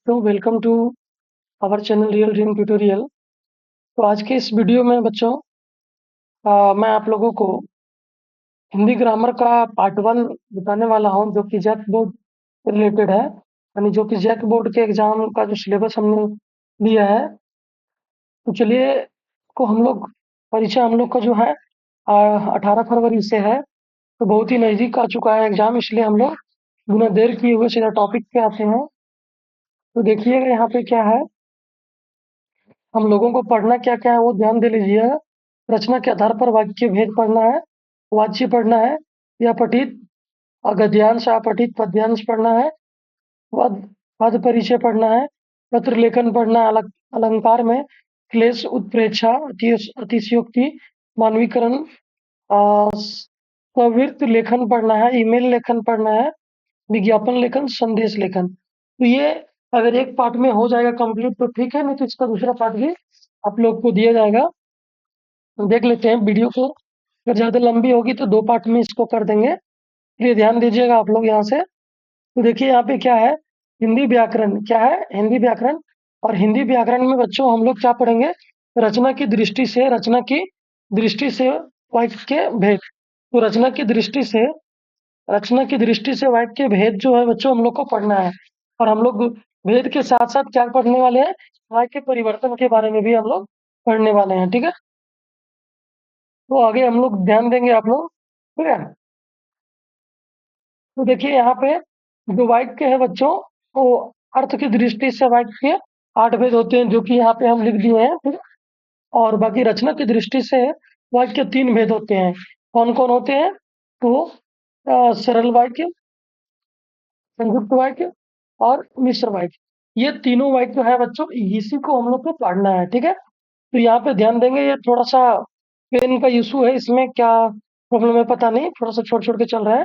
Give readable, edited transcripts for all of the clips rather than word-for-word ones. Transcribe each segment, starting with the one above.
तो welcome to our channel real dream tutorial. तो आज के इस वीडियो में बच्चों मैं आप लोगों को हिंदी ग्रामर का पार्ट 1 बताने वाला हूं, जो कि जैक बोर्ड से रिलेटेड है। यानी जो कि जैक बोर्ड के एग्जाम का जो सिलेबस हमने लिया है। तो चलिए को हम लोग परीक्षा हम लोग का जो है 18 फरवरी से है। तो बहुत ही नज़दीक आ चुका है एग्जाम, इसलिए हम लोग बिना देर किए हुए सीधा टॉपिक पे आते हैं। तो देखिएगा यहाँ पे क्या है, हम लोगों को पढ़ना क्या क्या है वो ध्यान दे लीजिए। रचना के आधार पर वाक्य भेद पढ़ना है, वाच्य पढ़ना है, या पठित गद्यांश अपठित पद्यांश पढ़ना है, पद पद परिचय पढ़ना है, पत्र लेखन पढ़ना है, अलंकार में क्लेश उत्प्रेक्षा अतिशयोक्ति मानवीकरण, स्ववृत्त लेखन पढ़ना है, ईमेल लेखन पढ़ना है, विज्ञापन लेखन, संदेश लेखन। तो ये अगर एक पार्ट में हो जाएगा कंप्लीट तो ठीक है, नहीं तो इसका दूसरा पार्ट भी आप लोग को दिया जाएगा। देख लेते हैं वीडियो को, अगर ज़्यादा लंबी होगी तो 2 पार्ट में इसको कर देंगे, इसलिए ध्यान दीजिएगा आप लोग यहाँ से। तो देखिए यहाँ पे क्या है, हिंदी व्याकरण क्या है, हिंदी व्याकरण। और हिंदी व्याकरण में बच्चों हम लोग क्या पढ़ेंगे, रचना की दृष्टि से, रचना की दृष्टि से वाक्य भेद। तो रचना की दृष्टि से वाक्य भेद जो है बच्चों हम लोग को पढ़ना है। और हम लोग भेद के साथ साथ क्या पढ़ने वाले हैं, वाक्य परिवर्तन के बारे में भी हम लोग पढ़ने वाले हैं, ठीक है। तो आगे हम लोग ध्यान देंगे आप लोग, ठीक है। तो देखिए यहाँ पे जो वाक्य है बच्चों, वो अर्थ की दृष्टि से वाक्य 8 भेद होते हैं, जो कि यहाँ पे हम लिख दिए हैं, ठीक है। और बाकी रचना की दृष्टि से वाक्य 3 भेद होते हैं। कौन कौन होते हैं, तो सरल वाक्य, संयुक्त वाक्य और मिश्र वाक्य। ये तीनों वाक्य है बच्चों, इसी को हम लोग को पढ़ना है, ठीक है। तो यहाँ पे ध्यान देंगे, ये थोड़ा सा पेन का इशू है, इसमें क्या प्रॉब्लम है पता नहीं, थोड़ा सा छोड़ छोड़ के चल रहा है।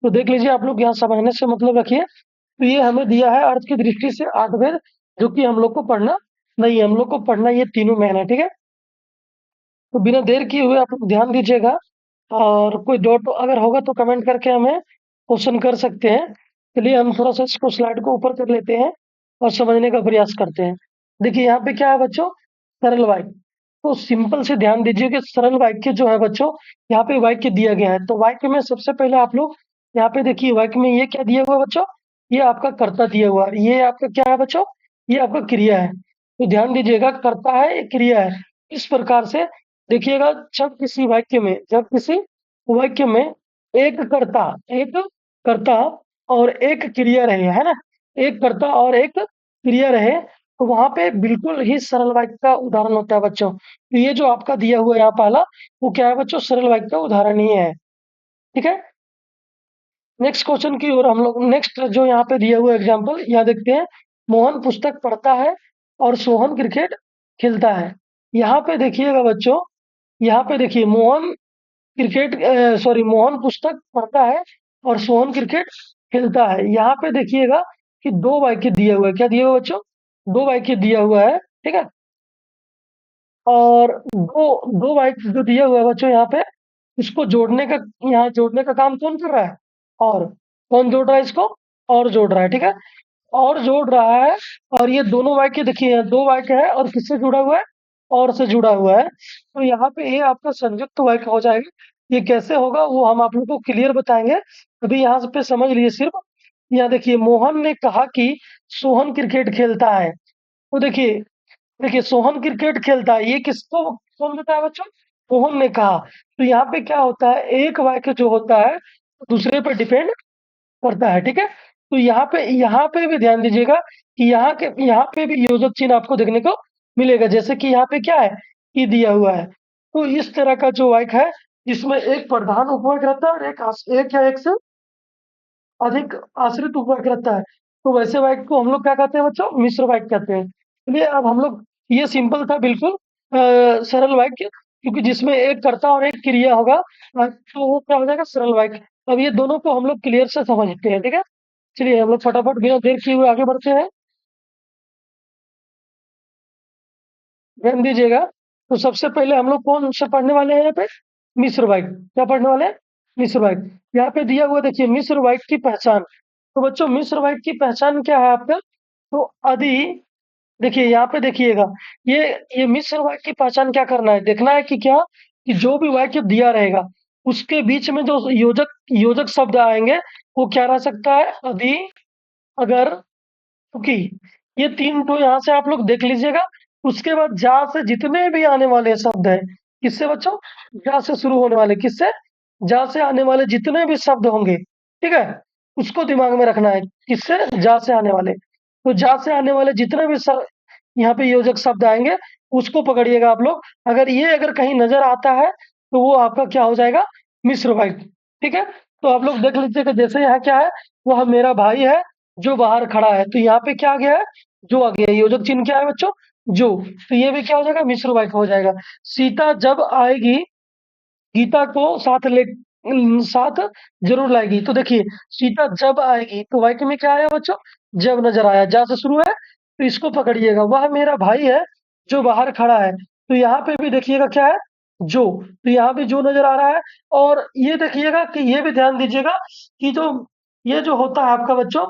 तो देख लीजिए आप लोग, यहाँ समझने से मतलब रखिए। तो ये हमें दिया है अर्थ की दृष्टि से 8 भेद, जो कि हम लोग को पढ़ना नहीं है, हम लोग को पढ़ना ये तीनों में है, ठीक है। तो बिना देर किए हुए आप लोग ध्यान दीजिएगा, और कोई डाउट अगर होगा तो कमेंट करके हमें क्वेश्चन कर सकते हैं। चलिए हम थोड़ा सा इसको स्लाइड को ऊपर कर लेते हैं और समझने का प्रयास करते हैं। देखिए यहाँ पे क्या है बच्चों, सरल वाक्य। तो सिंपल से ध्यान दीजिए कि सरल वाक्य जो है बच्चों, यहाँ पे वाक्य दिया गया है। तो वाक्य में सबसे पहले आप लोग यहाँ पे देखिए, वाक्य में ये क्या दिया हुआ है बच्चों, ये आपका कर्ता दिया हुआ है, ये आपका क्या है बच्चों, ये आपका क्रिया है। तो ध्यान दीजिएगा, कर्ता है, ये क्रिया है। इस प्रकार से देखिएगा, जब किसी वाक्य में एक कर्ता और एक क्रिया रहे, है ना, एक कर्ता और एक क्रिया रहे, तो वहां पे बिल्कुल ही सरल वाक्य का उदाहरण होता है बच्चों। तो ये जो आपका दिया हुआ है यहाँ पहला, वो क्या है बच्चों, सरल वाक्य का उदाहरण ही है, ठीक है। नेक्स्ट क्वेश्चन की ओर हम लोग, नेक्स्ट जो यहाँ पे दिया हुआ एग्जाम्पल यहाँ देखते हैं। मोहन पुस्तक पढ़ता है और सोहन क्रिकेट खेलता है। यहाँ पे देखिएगा बच्चों, यहाँ पे देखिए मोहन पुस्तक पढ़ता है और सोहन क्रिकेट खेलता है। यहाँ पे देखिएगा कि 2 वाक्य दिया हुआ है, क्या दिया हुआ है बच्चों, 2 वाक्य दिया हुआ है, ठीक है। और दो दो वाक्य जो दिया हुआ है बच्चों यहाँ पे, इसको जोड़ने का, यहाँ जोड़ने का काम कौन कर रहा है, और कौन जोड़ रहा है इसको, और जोड़ रहा है, ठीक है, और जोड़ रहा है। और ये दोनों वाक्य देखिए, यहाँ 2 वाक्य है और किससे जुड़ा हुआ है, और से जुड़ा हुआ है। तो यहाँ पे ये आपका संयुक्त वाक्य हो जाएगा। ये कैसे होगा वो हम आप लोग को क्लियर बताएंगे, अभी यहाँ पे समझ लीजिए सिर्फ। यहाँ देखिए, मोहन ने कहा कि सोहन क्रिकेट खेलता है। तो देखिए देखिए सोहन क्रिकेट खेलता है, ये किसको कौन बताया बच्चों, मोहन ने कहा। तो यहाँ पे क्या होता है, एक वाक्य जो होता है दूसरे पर डिपेंड करता है, ठीक है। तो यहाँ पे भी ध्यान दीजिएगा कि यहाँ पे भी योजक चिन्ह आपको देखने को मिलेगा, जैसे कि यहाँ पे क्या है, कि दिया हुआ है। तो इस तरह का जो वाक्य है, जिसमें एक प्रधान उपवाक्य रहता है और एक या एक से अधिक आश्रित उपवाक्य रहता है, तो वैसे वाक्य को हम लोग क्या कहते हैं बच्चों, मिश्र वाक्य कहते हैं। चलिए अब हम लोग, ये सिंपल था बिल्कुल सरल वाक्य, क्योंकि जिसमें एक कर्ता और एक क्रिया होगा, तो वो क्या हो जाएगा, सरल वाक्य। अब ये दोनों को हम लोग क्लियर से समझते हैं, ठीक है। चलिए हम लोग फटाफट बिना देर किए हुए आगे बढ़ते हैं, ध्यान दीजिएगा। तो सबसे पहले हम लोग कौन से पढ़ने वाले हैं यहाँ पे, मिश्र वाक्य। क्या पढ़ने वाले हैं, मिश्र वाक्य। यहाँ पे दिया हुआ देखिए, मिश्र वाक्य की पहचान। तो बच्चों मिश्र वाक्य की पहचान क्या है आपका, तो अधि देखिए यहाँ पे देखिएगा, ये ये मिश्र वाक्य की पहचान क्या करना है, देखना है कि क्या, कि जो भी वाक्य दिया रहेगा उसके बीच में जो योजक योजक शब्द आएंगे वो क्या रह सकता है, अधि, अगर, क्योंकि ये 3 तो यहाँ से आप लोग देख लीजिएगा। उसके बाद जा से जितने भी आने वाले शब्द हैं, किससे बच्चों, जा से शुरू होने वाले, किससे, जा से आने वाले जितने भी शब्द होंगे, ठीक है, उसको दिमाग में रखना है, किससे, जा से आने वाले। तो जा से आने वाले जितने भी यहाँ पे योजक शब्द आएंगे उसको पकड़िएगा आप लोग। अगर कहीं नजर आता है तो वो आपका क्या हो जाएगा, मिश्र वाक्य। ठीक है, तो आप लोग देख लीजिएगा, जैसे यहाँ क्या है, वह मेरा भाई है जो बाहर खड़ा है, तो यहाँ पे क्या आ गया है, जो आ गया है। योजक चिन्ह क्या है बच्चों, जो। तो ये भी क्या हो जाएगा, मिश्र वाक्य हो जाएगा। सीता जब आएगी, गीता को साथ जरूर लाएगी। तो देखिए, सीता जब आएगी तो वाक्य में क्या आया बच्चों, जब नजर आया, जा से शुरू है, तो इसको पकड़िएगा। वह मेरा भाई है जो बाहर खड़ा है, तो यहाँ पे भी देखिएगा क्या है, जो। तो यहाँ पे जो नजर आ रहा है। और ये देखिएगा कि ये भी ध्यान दीजिएगा कि जो ये जो होता है आपका बच्चों,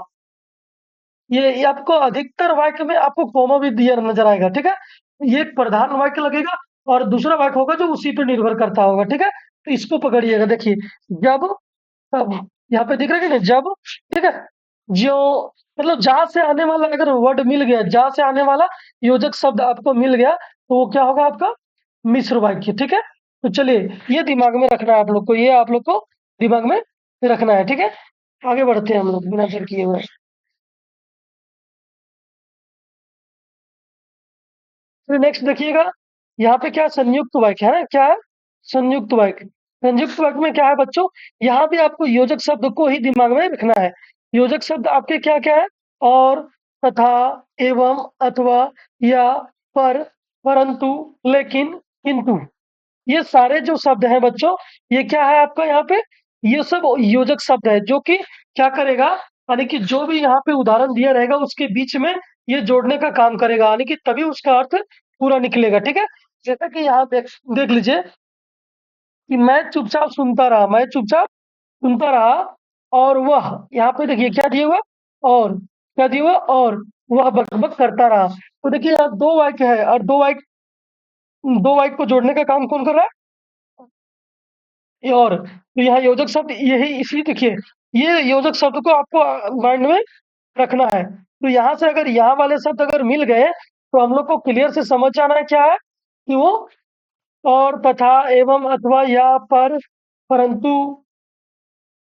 ये आपको अधिकतर वाक्य में आपको कॉमा भी दिया नजर आएगा। ठीक है, ये एक प्रधान वाक्य लगेगा और दूसरा वाक्य होगा जो उसी पर निर्भर करता होगा। ठीक है, तो इसको पकड़िएगा। देखिए, जब, तब, यहाँ पे दिख रहा है कि नहीं, जब, ठीक है, जो, मतलब जहां से आने वाला अगर वर्ड मिल गया, जहां से आने वाला योजक शब्द आपको मिल गया, तो वो क्या होगा आपका, मिश्र वाक्य। ठीक है, तो चलिए, ये दिमाग में रखना है आप लोग को, ये आप लोग को दिमाग में रखना है। ठीक है, आगे बढ़ते हैं हम लोग बिना देर किए हुए। फिर नेक्स्ट देखिएगा, यहाँ पे क्या है? संयुक्त वाक्य है ना, क्या है, संयुक्त वाक्य। संयुक्त वाक्य में क्या है बच्चों, यहाँ भी आपको योजक शब्द को ही दिमाग में रखना है। योजक शब्द आपके क्या क्या है, और, तथा, एवं, अथवा, या, पर, परंतु, लेकिन, किंतु, ये सारे जो शब्द हैं बच्चों, ये क्या है आपका यहाँ पे, ये सब योजक शब्द है जो कि क्या करेगा, यानी कि जो भी यहाँ पे उदाहरण दिया रहेगा उसके बीच में ये जोड़ने का काम करेगा, यानी कि तभी उसका अर्थ पूरा निकलेगा। ठीक है, जैसा कि यहाँ देख लीजिए कि मैं चुपचाप सुनता रहा, मैं चुपचाप सुनता रहा, और वह, यहाँ पे देखिए क्या दिया हुआ, और, क्या दिया हुआ, और वह बकबक करता रहा। तो देखिए यहाँ दो वाक्य है, और दो वाक्य को जोड़ने का काम कौन कर रहा है, ये। और तो यहाँ योजक शब्द यही, इसलिए देखिए, ये योजक शब्द को आपको माइंड में रखना है। तो यहाँ से अगर यहाँ वाले शब्द अगर मिल गए तो हम लोग को क्लियर से समझ जाना है क्या है, कि वो, और, तथा, एवं, अथवा, या, पर, परंतु,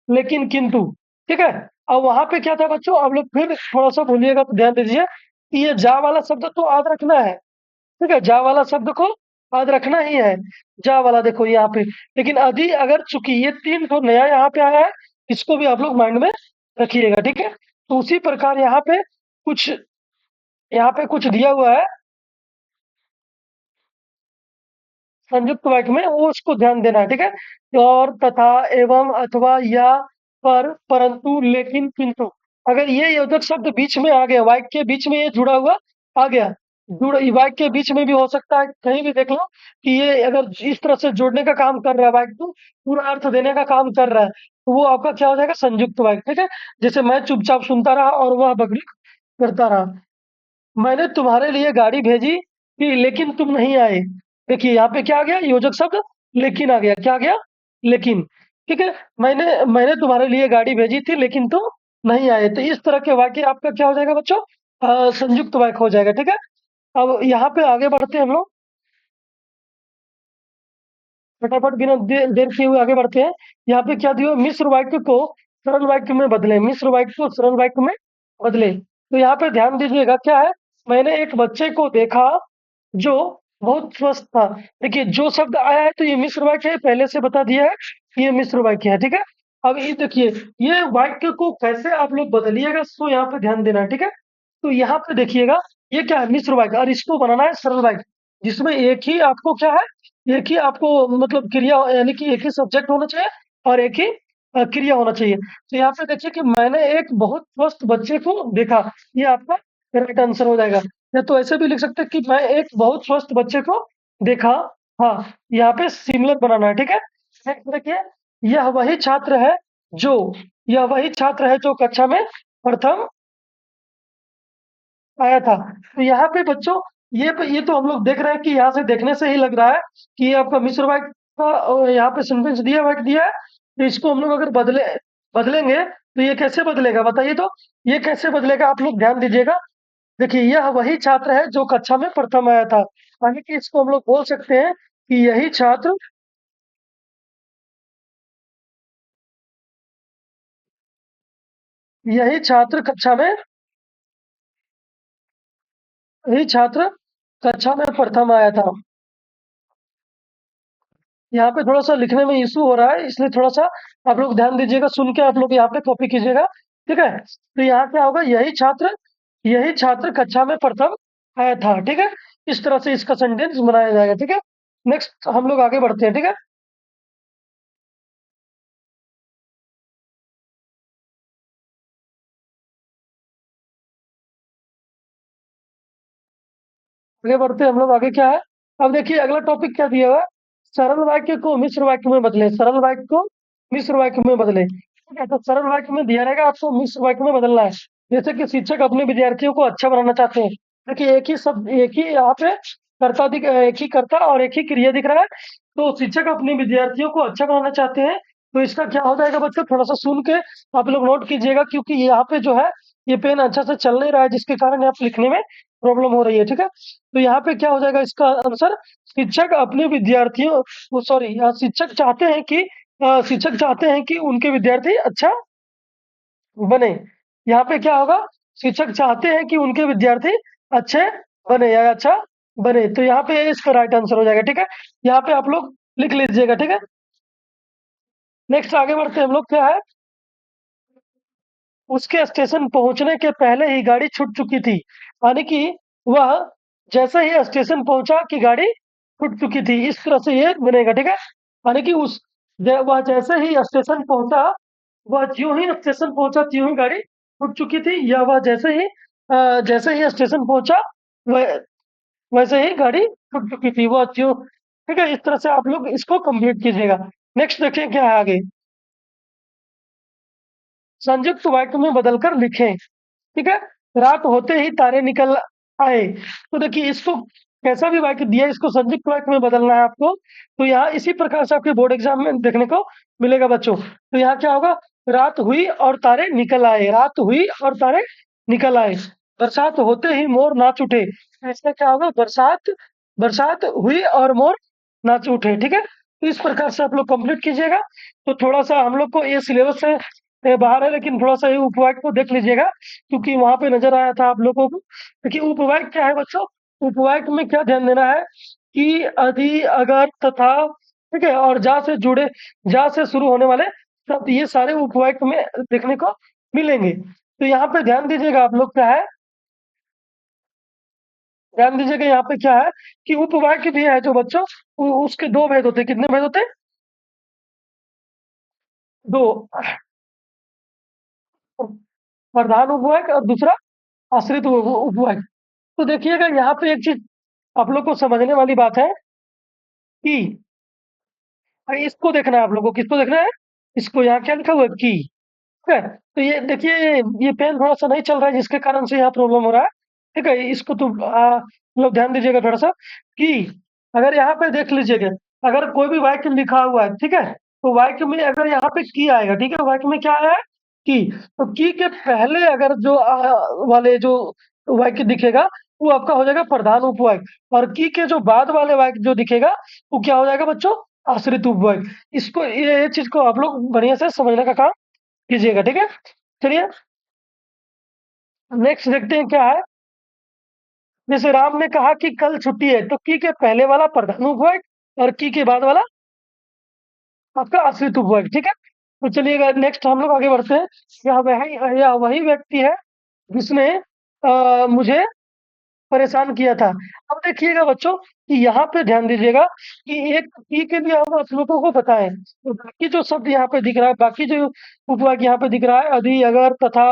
लेकिन, किंतु। ठीक है, अब वहां पे क्या था बच्चों, आप लोग फिर थोड़ा सा भूलिएगा तो ध्यान दीजिए कि ये जा वाला शब्द तो याद रखना है। ठीक है, जा वाला शब्द को याद रखना ही है, जा वाला देखो यहाँ पे। लेकिन अधि, अगर, चूंकि ये 3 तो नया यहाँ पे आया है, इसको भी आप लोग माइंड में रखिएगा। ठीक है, तो उसी प्रकार यहाँ पे कुछ दिया हुआ है संयुक्त वाक्य में, वो उसको ध्यान देना है। ठीक है, और, तथा, एवं, अथवा, या, पर, परंतु, लेकिन, किंतु, अगर ये योजक शब्द बीच में आ गया, वाक्य के बीच में ये जुड़ा हुआ आ गया, वाक्य के बीच में भी हो सकता है, कहीं भी देख लो कि ये अगर इस तरह से जोड़ने का काम कर रहा है, वाक्य को पूरा अर्थ देने का काम कर रहा है, तो वो आपका क्या हो जाएगा, संयुक्त वाक्य। ठीक है, जैसे मैं चुपचाप सुनता रहा और वह बकरी करता रहा। मैंने तुम्हारे लिए गाड़ी भेजी कि, लेकिन तुम नहीं आए। देखिए यहाँ पे क्या आ गया, योजक शब्द लेकिन आ गया, क्या आ गया, लेकिन। ठीक है, मैंने मैंने तुम्हारे लिए गाड़ी भेजी थी लेकिन तुम नहीं आए। तो इस तरह के वाक्य आपका क्या हो जाएगा बच्चों, संयुक्त वाक्य हो जाएगा। ठीक है, अब यहाँ पे आगे बढ़ते हैं हम लोग, फटाफट बिना देर किए हुए आगे बढ़ते हैं। यहाँ पे क्या दिया, मिश्र वाक्य को सरल वाक्य में बदले, मिश्र वाक्य को सरल वाक्य में बदले। तो यहाँ पे ध्यान दीजिएगा क्या है, मैंने एक बच्चे को देखा जो बहुत स्वस्थ था। देखिए जो शब्द आया है तो ये मिश्र वाक्य है, पहले से बता दिया है कि ये मिश्र वाक्य है। ठीक है, अब ये देखिए, ये वाक्य को कैसे आप लोग बदलिएगा, सो यहाँ पे ध्यान देना है। ठीक है, तो यहाँ पे देखिएगा, ये क्या है, मिश्र वाक्य, और इसको बनाना है सरल वाक्य, जिसमें एक ही आपको क्या है, एक ही आपको मतलब क्रिया, यानी कि एक ही सब्जेक्ट होना चाहिए और एक ही क्रिया होना चाहिए। तो यहाँ पे देखिए कि मैंने एक बहुत स्वस्थ बच्चे को देखा, ये आपका राइट आंसर हो जाएगा। या तो ऐसे भी लिख सकते हैं कि मैं एक बहुत स्वस्थ बच्चे को देखा। हाँ, यहाँ पे सिमिलर बनाना है। ठीक है, नेक्स्ट देखिए, यह वही छात्र है जो, यह वही छात्र है जो कक्षा में प्रथम आया था। तो यहाँ पे बच्चों ये तो हम लोग देख रहे हैं कि यहाँ से देखने से ही लग रहा है कि ये आपका मिस्र वाइट का यहाँ पे सेंटेंस दिया वाइट दिया है। तो इसको हम लोग अगर बदलेंगे तो ये कैसे बदलेगा बताइए तो। ये कैसे बदलेगा आप लोग ध्यान दीजिएगा। देखिए यह वही छात्र है जो कक्षा में प्रथम आया था, यानी कि इसको हम लोग बोल सकते हैं कि यही छात्र कक्षा में यही छात्र कक्षा में प्रथम आया था। यहाँ पे थोड़ा सा लिखने में इशू हो रहा है, इसलिए थोड़ा सा आप लोग ध्यान दीजिएगा, सुन के आप लोग यहाँ पे कॉपी कीजिएगा। ठीक है, तो यहाँ क्या होगा, यही छात्र कक्षा में प्रथम आया था। ठीक है, इस तरह से इसका सेंटेंस बनाया जाएगा। ठीक है, नेक्स्ट हम लोग आगे बढ़ते हैं। ठीक है, आगे बढ़ते हैं हम लोग। आगे क्या है, अब देखिए अगला टॉपिक क्या दिया हुआ है। सरल वाक्य को मिश्र वाक्य में बदले। सरल वाक्य को मिश्र वाक्य में बदले। ठीक है, तो सरल वाक्य में दिया रहेगा, आपको मिश्र वाक्य में बदलना है। जैसे कि शिक्षक अपने विद्यार्थियों को अच्छा बनाना चाहते हैं। देखिए एक ही यहाँ पे एक ही कर्ता और एक ही क्रिया दिख रहा है। तो शिक्षक अपने विद्यार्थियों को अच्छा बनाना चाहते हैं। तो इसका क्या हो जाएगा बच्चों, थोड़ा सा सुन के आप लोग नोट कीजिएगा, क्योंकि यहाँ पे जो है ये पेन अच्छा से चल नहीं रहा है, जिसके कारण यहाँ पे लिखने में प्रॉब्लम हो रही है। ठीक है, तो यहाँ पे क्या हो जाएगा इसका आंसर, शिक्षक अपने विद्यार्थियों वो सॉरी शिक्षक चाहते हैं कि उनके विद्यार्थी अच्छा बने। यहाँ पे क्या होगा, शिक्षक चाहते हैं कि उनके विद्यार्थी अच्छे बने या अच्छा बने। तो यहाँ पे इसका राइट आंसर हो जाएगा। ठीक है, यहाँ पे आप लोग लिख लीजिएगा। ठीक है, नेक्स्ट आगे बढ़ते हैं हम लोग। क्या है, उसके स्टेशन पहुंचने के पहले ही गाड़ी छूट चुकी थी। यानी कि वह जैसे ही स्टेशन पहुंचा कि गाड़ी छूट चुकी थी, इस तरह से ये बनेगा। ठीक है, यानी कि वह जैसे ही स्टेशन पहुंचा, वह ज्यों ही स्टेशन पहुंचा त्यों ही गाड़ी छूट चुकी थी, या वह जैसे ही स्टेशन पहुंचा वह वैसे ही गाड़ी छूट चुकी थी, वह ज्यों। ठीक है, इस तरह से आप लोग इसको कंप्लीट कीजिएगा। नेक्स्ट देखिए क्या है आगे, संयुक्त वाक्य में बदलकर लिखें। ठीक है, रात होते ही तारे निकल आए। तो देखिए इसको कैसा भी वाक्य दिया है, इसको संयुक्त वाक्य में बदलना है आपको। तो यहाँ इसी प्रकार से आपके बोर्ड एग्जाम में देखने को मिलेगा बच्चों। तो यहाँ क्या होगा, रात हुई और तारे निकल आए। रात हुई और तारे निकल आए। बरसात होते ही मोर नाच उठे। ऐसा क्या होगा, बरसात बरसात हुई और मोर नाच उठे। ठीक है, तो इस प्रकार से आप लोग कंप्लीट कीजिएगा। तो थोड़ा सा हम लोग को ये सिलेबस से बाहर है, लेकिन थोड़ा सा ये उपवाक्य को देख लीजिएगा, क्योंकि वहां पे नजर आया था आप लोगों को। देखिए उपवाक्य क्या है बच्चों, उपवाक्य में क्या ध्यान देना है कि अधि अगर तथा, ठीक है, और जा से शुरू होने वाले शब्द, ये सारे उपवाक्य में देखने को मिलेंगे। तो यहाँ पे ध्यान दीजिएगा आप लोग। क्या है, ध्यान दीजिएगा यहाँ पे क्या है कि उपवाक्य भी है जो बच्चों, उसके दो भेद होते हैं। कितने भेद होते हैं, दो। प्रधान उपवाक्य और दूसरा आश्रित उपवाक्य। तो देखिएगा यहाँ पे एक चीज आप लोग को समझने वाली बात है कि इसको देखना है आप लोगों को। किसको देखना है, इसको। यहाँ क्या लिखा हुआ है, की। ठीक है, तो ये देखिए ये पेन थोड़ा सा नहीं चल रहा है, जिसके कारण से यहाँ प्रॉब्लम हो रहा है। ठीक है, इसको तो लोग ध्यान दीजिएगा थोड़ा सा कि अगर यहाँ पे देख लीजिएगा, अगर कोई भी वाक्य लिखा हुआ है, ठीक है, तो वाक्य में अगर यहाँ पे की आएगा, ठीक है, वाक्य में क्या आया है, की। तो की के पहले अगर जो वाले जो वाक्य दिखेगा, वो आपका हो जाएगा प्रधान उपवाक्य, और की के जो बाद वाले वाक्य जो दिखेगा, वो क्या हो जाएगा बच्चों, आश्रित उपवाक्य। इसको ये चीज को आप लोग बढ़िया से समझने का काम कीजिएगा। ठीक है, चलिए नेक्स्ट देखते हैं क्या है। जैसे राम ने कहा कि कल छुट्टी है, तो की के पहले वाला प्रधान उपवाक्य और की के बाद वाला आपका आश्रित उपवाक्य। ठीक है, तो चलिएगा नेक्स्ट हम लोग आगे बढ़ते हैं। यह वही व्यक्ति है जिसने मुझे परेशान किया था। अब देखिएगा बच्चों कि यहाँ पे ध्यान दीजिएगा कि एक की के भी हम आप लोगों को पता है, तो बाकी जो शब्द यहाँ पे दिख रहा है, बाकी जो उपवाक्य यहाँ पे दिख रहा है, अधि अगर तथा,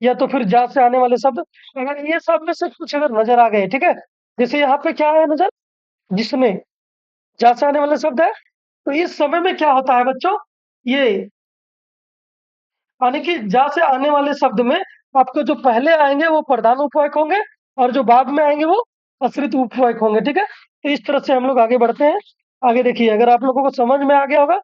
या तो फिर जा से आने वाले शब्द, अगर ये सब में से कुछ अगर नजर आ गए, ठीक है, जैसे यहाँ पे क्या है नजर, जिसमें जा से आने वाले शब्द है, तो इस समय में क्या होता है बच्चों, ये यानी कि जा से आने वाले शब्द में आपको जो पहले आएंगे वो प्रधान उपवाक्य होंगे, और जो बाद में आएंगे वो आश्रित उपवाक होंगे। ठीक है, तो इस तरह से हम लोग आगे बढ़ते हैं। आगे देखिए, अगर आप लोगों को समझ में आ गया होगा,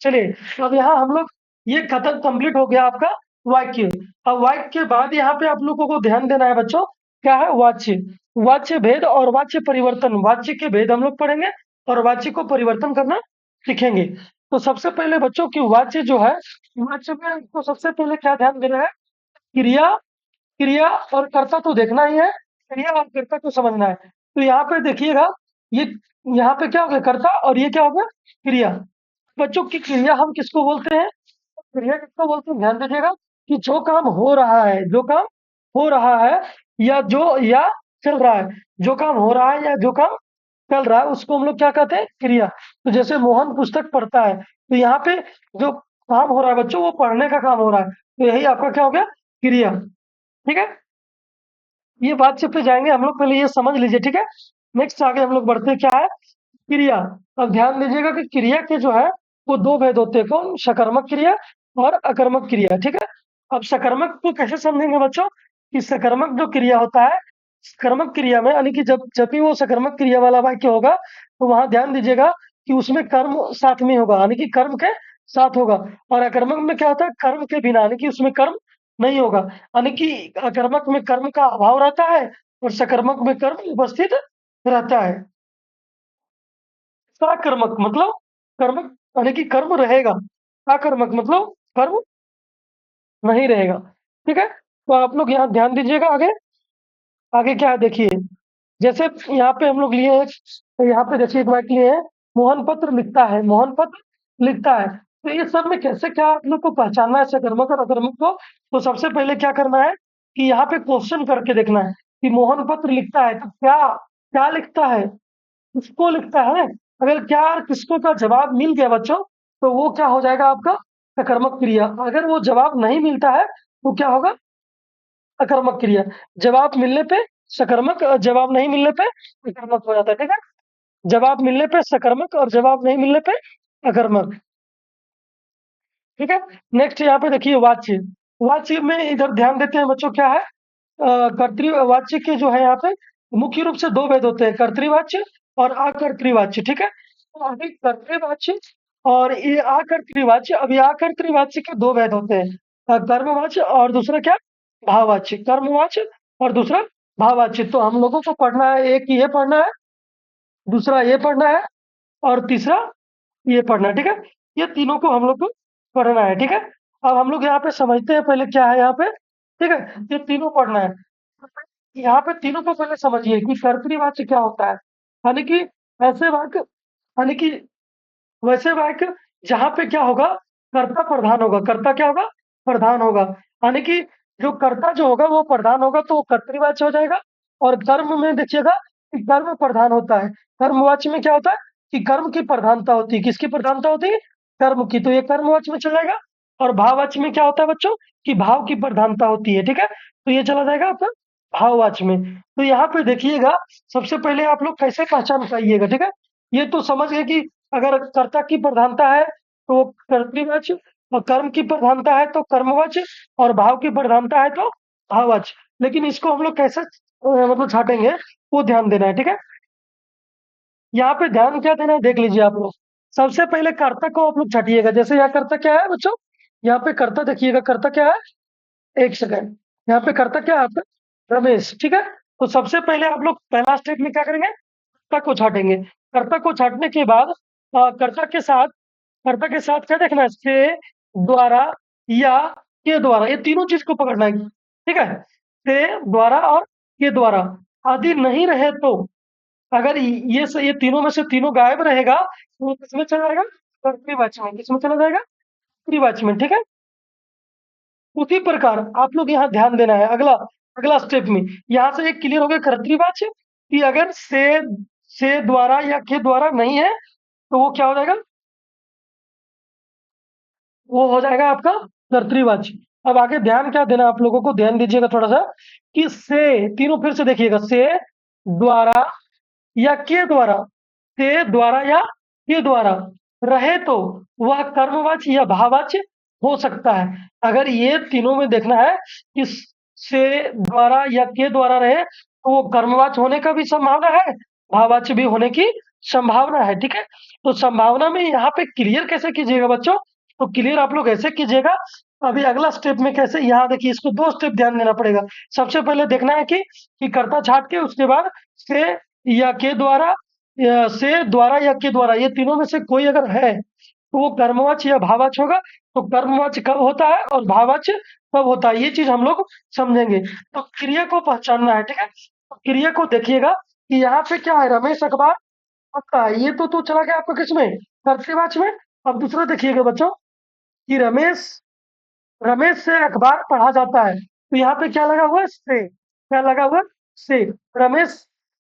चलिए अब यहाँ हम लोग, ये खत्म कंप्लीट हो गया आपका वाक्य। अब वाक्य के बाद यहाँ पे आप लोगों को ध्यान देना है बच्चों, क्या है वाच्य। वाच्य भेद और वाच्य परिवर्तन, वाच्य के भेद हम लोग पढ़ेंगे और वाच्य को परिवर्तन करना सीखेंगे। तो सबसे पहले बच्चों की वाच्य जो है, वाच्य में आपको सबसे पहले क्या ध्यान देना है, क्रिया, क्रिया और कर्ता तो देखना ही है, क्रिया और कर्ता को समझना है। तो यहाँ पे देखिएगा, ये यहाँ पे क्या हो गया कर्ता और ये क्या हो गया क्रिया। बच्चों की क्रिया हम किसको बोलते हैं, क्रिया किसको बोलते हैं, ध्यान दीजिएगा कि जो काम हो रहा है, जो काम हो रहा है या चल रहा है, जो काम हो रहा है या जो काम चल रहा है उसको हम लोग क्या कहते हैं, क्रिया। तो जैसे मोहन पुस्तक पढ़ता है, तो यहाँ पे जो काम हो रहा है बच्चों वो पढ़ने का काम हो रहा है, तो यही आपका क्या हो गया, क्रिया। ठीक है, ये बातचीत पे जाएंगे हम लोग, पहले ये समझ लीजिए। ठीक है, नेक्स्ट आगे हम लोग बढ़ते क्या है, क्रिया। अब ध्यान दीजिएगा कि क्रिया के जो है वो दो भेद होते हैं, कौन, सकर्मक क्रिया और अकर्मक क्रिया। ठीक है, अब सकर्मक को कैसे समझेंगे बच्चों, कि सकर्मक जो क्रिया होता है, सकर्मक क्रिया में यानी कि जब जब भी वो सकर्मक क्रिया वाला वाक्य होगा, तो वहां ध्यान दीजिएगा कि उसमें कर्म साथ में होगा, यानी कि कर्म के साथ होगा। और अकर्मक में क्या होता है, कर्म के बिना, यानी कि उसमें कर्म नहीं होगा। यानी कि अकर्मक में कर्म का अभाव रहता है और सकर्मक में कर्म उपस्थित रहता है। साकर्मक मतलब कर्मक, यानी कि कर्म रहेगा, आकर्मक मतलब कर्म नहीं रहेगा। ठीक है, तो आप लोग यहाँ ध्यान दीजिएगा। आगे आगे क्या है देखिए, जैसे यहाँ पे हम लोग लिए हैं, तो यहाँ पे देखिए एक वाक्य लिए है, मोहन पत्र लिखता है, मोहन पत्र लिखता है। तो ये सब में कैसे क्या आप लोग को पहचानना है सकर्मक और अकर्मक को, तो सबसे पहले क्या करना है कि यहाँ पे क्वेश्चन करके देखना है कि मोहन पत्र लिखता है तो क्या, क्या लिखता है, किसको लिखता है। अगर क्या और किसको का जवाब मिल गया बच्चों, तो वो क्या हो जाएगा आपका सकर्मक क्रिया। अगर वो जवाब नहीं मिलता है तो क्या होगा, अकर्मक क्रिया। जवाब मिलने पे सकर्मक और जवाब नहीं मिलने पे अकर्मक हो जाता है। ठीक है, जवाब मिलने पे सकर्मक और जवाब नहीं मिलने पे अकर्मक। ठीक है, नेक्स्ट यहाँ पे देखिए वाच्य। वाच्य में इधर ध्यान देते हैं बच्चों, क्या है कर्तृवाच्य के जो है यहाँ पे मुख्य रूप से दो भेद होते हैं, कर्तृवाच्य और अकर्तृवाच्य। ठीक है, तो अभी कर्तृवाच्य और ये अकर्तृवाच्य, अभी अकर्तृवाच्य के दो भेद होते हैं, कर्मवाच्य और दूसरा क्या, भाववाच्य। कर्मवाच्य और दूसरा भाववाच्य। तो हम लोगों को पढ़ना है, एक ये पढ़ना है, दूसरा ये पढ़ना है और तीसरा ये पढ़ना है। ठीक है, ये तीनों को हम लोग को पढ़ना है। ठीक है, अब हम लोग यहाँ पे समझते हैं पहले क्या है यहाँ पे। ठीक है, ये तीनों पढ़ना है। यहाँ पे तीनों को पहले समझिए कि कर्तृवाच्य क्या होता है, यानी कि ऐसे वाक्य, यानी कि वैसे वाक्य जहाँ पे क्या होगा, कर्ता प्रधान होगा। कर्ता क्या होगा, प्रधान होगा, यानी कि जो कर्ता जो होगा वो प्रधान होगा, तो वो कर्तृवाच्य हो जाएगा। और कर्म में देखिएगा कि कर्म प्रधान होता है। कर्मवाच्य में क्या होता है कि कर्म की प्रधानता होती है, किसकी प्रधानता होती है, कर्म की, तो ये कर्मवाच्य में चला जाएगा। और भाववाच्य में क्या होता है बच्चों, कि भाव की प्रधानता होती है। ठीक है, तो ये चला जाएगा आपका भाववाच्य में। तो यहाँ पे देखिएगा, सबसे पहले आप लोग कैसे पहचान पाइएगा। ठीक है, ये तो समझ गए कि अगर कर्ता की प्रधानता है तो कर्तृवाच्य, और कर्म की प्रधानता है तो कर्मवाच्य, और भाव की प्रधानता है तो भाववाच्य। लेकिन इसको हम लोग कैसे मतलब छाटेंगे, वो ध्यान देना है। ठीक है, यहाँ पे ध्यान क्या देना है देख लीजिए आप लोग। सबसे पहले कर्ता को आप लोग छाटिएगा। जैसे यहाँ कर्ता क्या है बच्चों, यहाँ पे कर्ता देखिएगा, कर्ता क्या है, एक सेकंड, यहाँ पे कर्ता क्या है आपका, रमेश। ठीक है, तो सबसे पहले आप लोग पहला स्टेप में क्या करेंगे, कर्ता को छाटेंगे। कर्ता को छाटने के बाद कर्ता के साथ क्या देखना है, से, द्वारा या के द्वारा, ये तीनों चीज को पकड़ना है। ठीक है, से, द्वारा और के द्वारा आदि नहीं रहे तो, अगर ये तीनों में से तीनों गायब रहेगा तो वो किसमें चला जाएगा, कर्तृवाच्य में। किसमें चला जाएगा, कर्तृवाच्य में। ठीक है, उसी प्रकार आप लोग यहाँ ध्यान देना है, अगला अगला स्टेप में यहाँ से एक क्लियर हो गया कर्तृवाच्य, कि अगर से द्वारा या के द्वारा नहीं है तो वो क्या हो जाएगा, वो हो जाएगा आपका कर्तृवाच्य। अब आगे ध्यान क्या देना आप लोगों को, ध्यान दीजिएगा थोड़ा सा, कि से, तीनों फिर से देखिएगा, से, द्वारा या के द्वारा, से, द्वारा या के द्वारा रहे तो वह कर्मवाच्य या भाववाच्य हो सकता है। अगर ये तीनों में देखना है कि से द्वारा या के द्वारा रहे तो वो कर्मवाच्य होने का भी संभावना है, भाववाच्य भी होने की संभावना है, ठीक है। तो संभावना में यहाँ पे क्लियर कैसे कीजिएगा बच्चों? तो क्लियर आप लोग ऐसे कीजिएगा। अभी अगला स्टेप में कैसे, यहाँ देखिए इसको 2 स्टेप ध्यान देना पड़ेगा। सबसे पहले देखना है कि कर्ता छाट के उसके बाद से या के द्वारा या से द्वारा या के द्वारा ये तीनों में से कोई अगर है तो वो कर्मवाच्य या भाववाच्य होगा। तो कर्मवाच्य कब होता है और भाववाच्य कब होता है, ये चीज हम लोग समझेंगे। तो क्रिया को पहचानना है, ठीक है। तो क्रिया को देखिएगा कि यहाँ पे क्या है, रमेश अखबार पढ़ता है, ये तो चला गया आपका किसमें, कर्तवाच्य में। अब दूसरा देखिएगा बच्चों कि रमेश रमेश से अखबार पढ़ा जाता है, तो यहाँ पे क्या लगा हुआ है, से। क्या लगा हुआ है, से। रमेश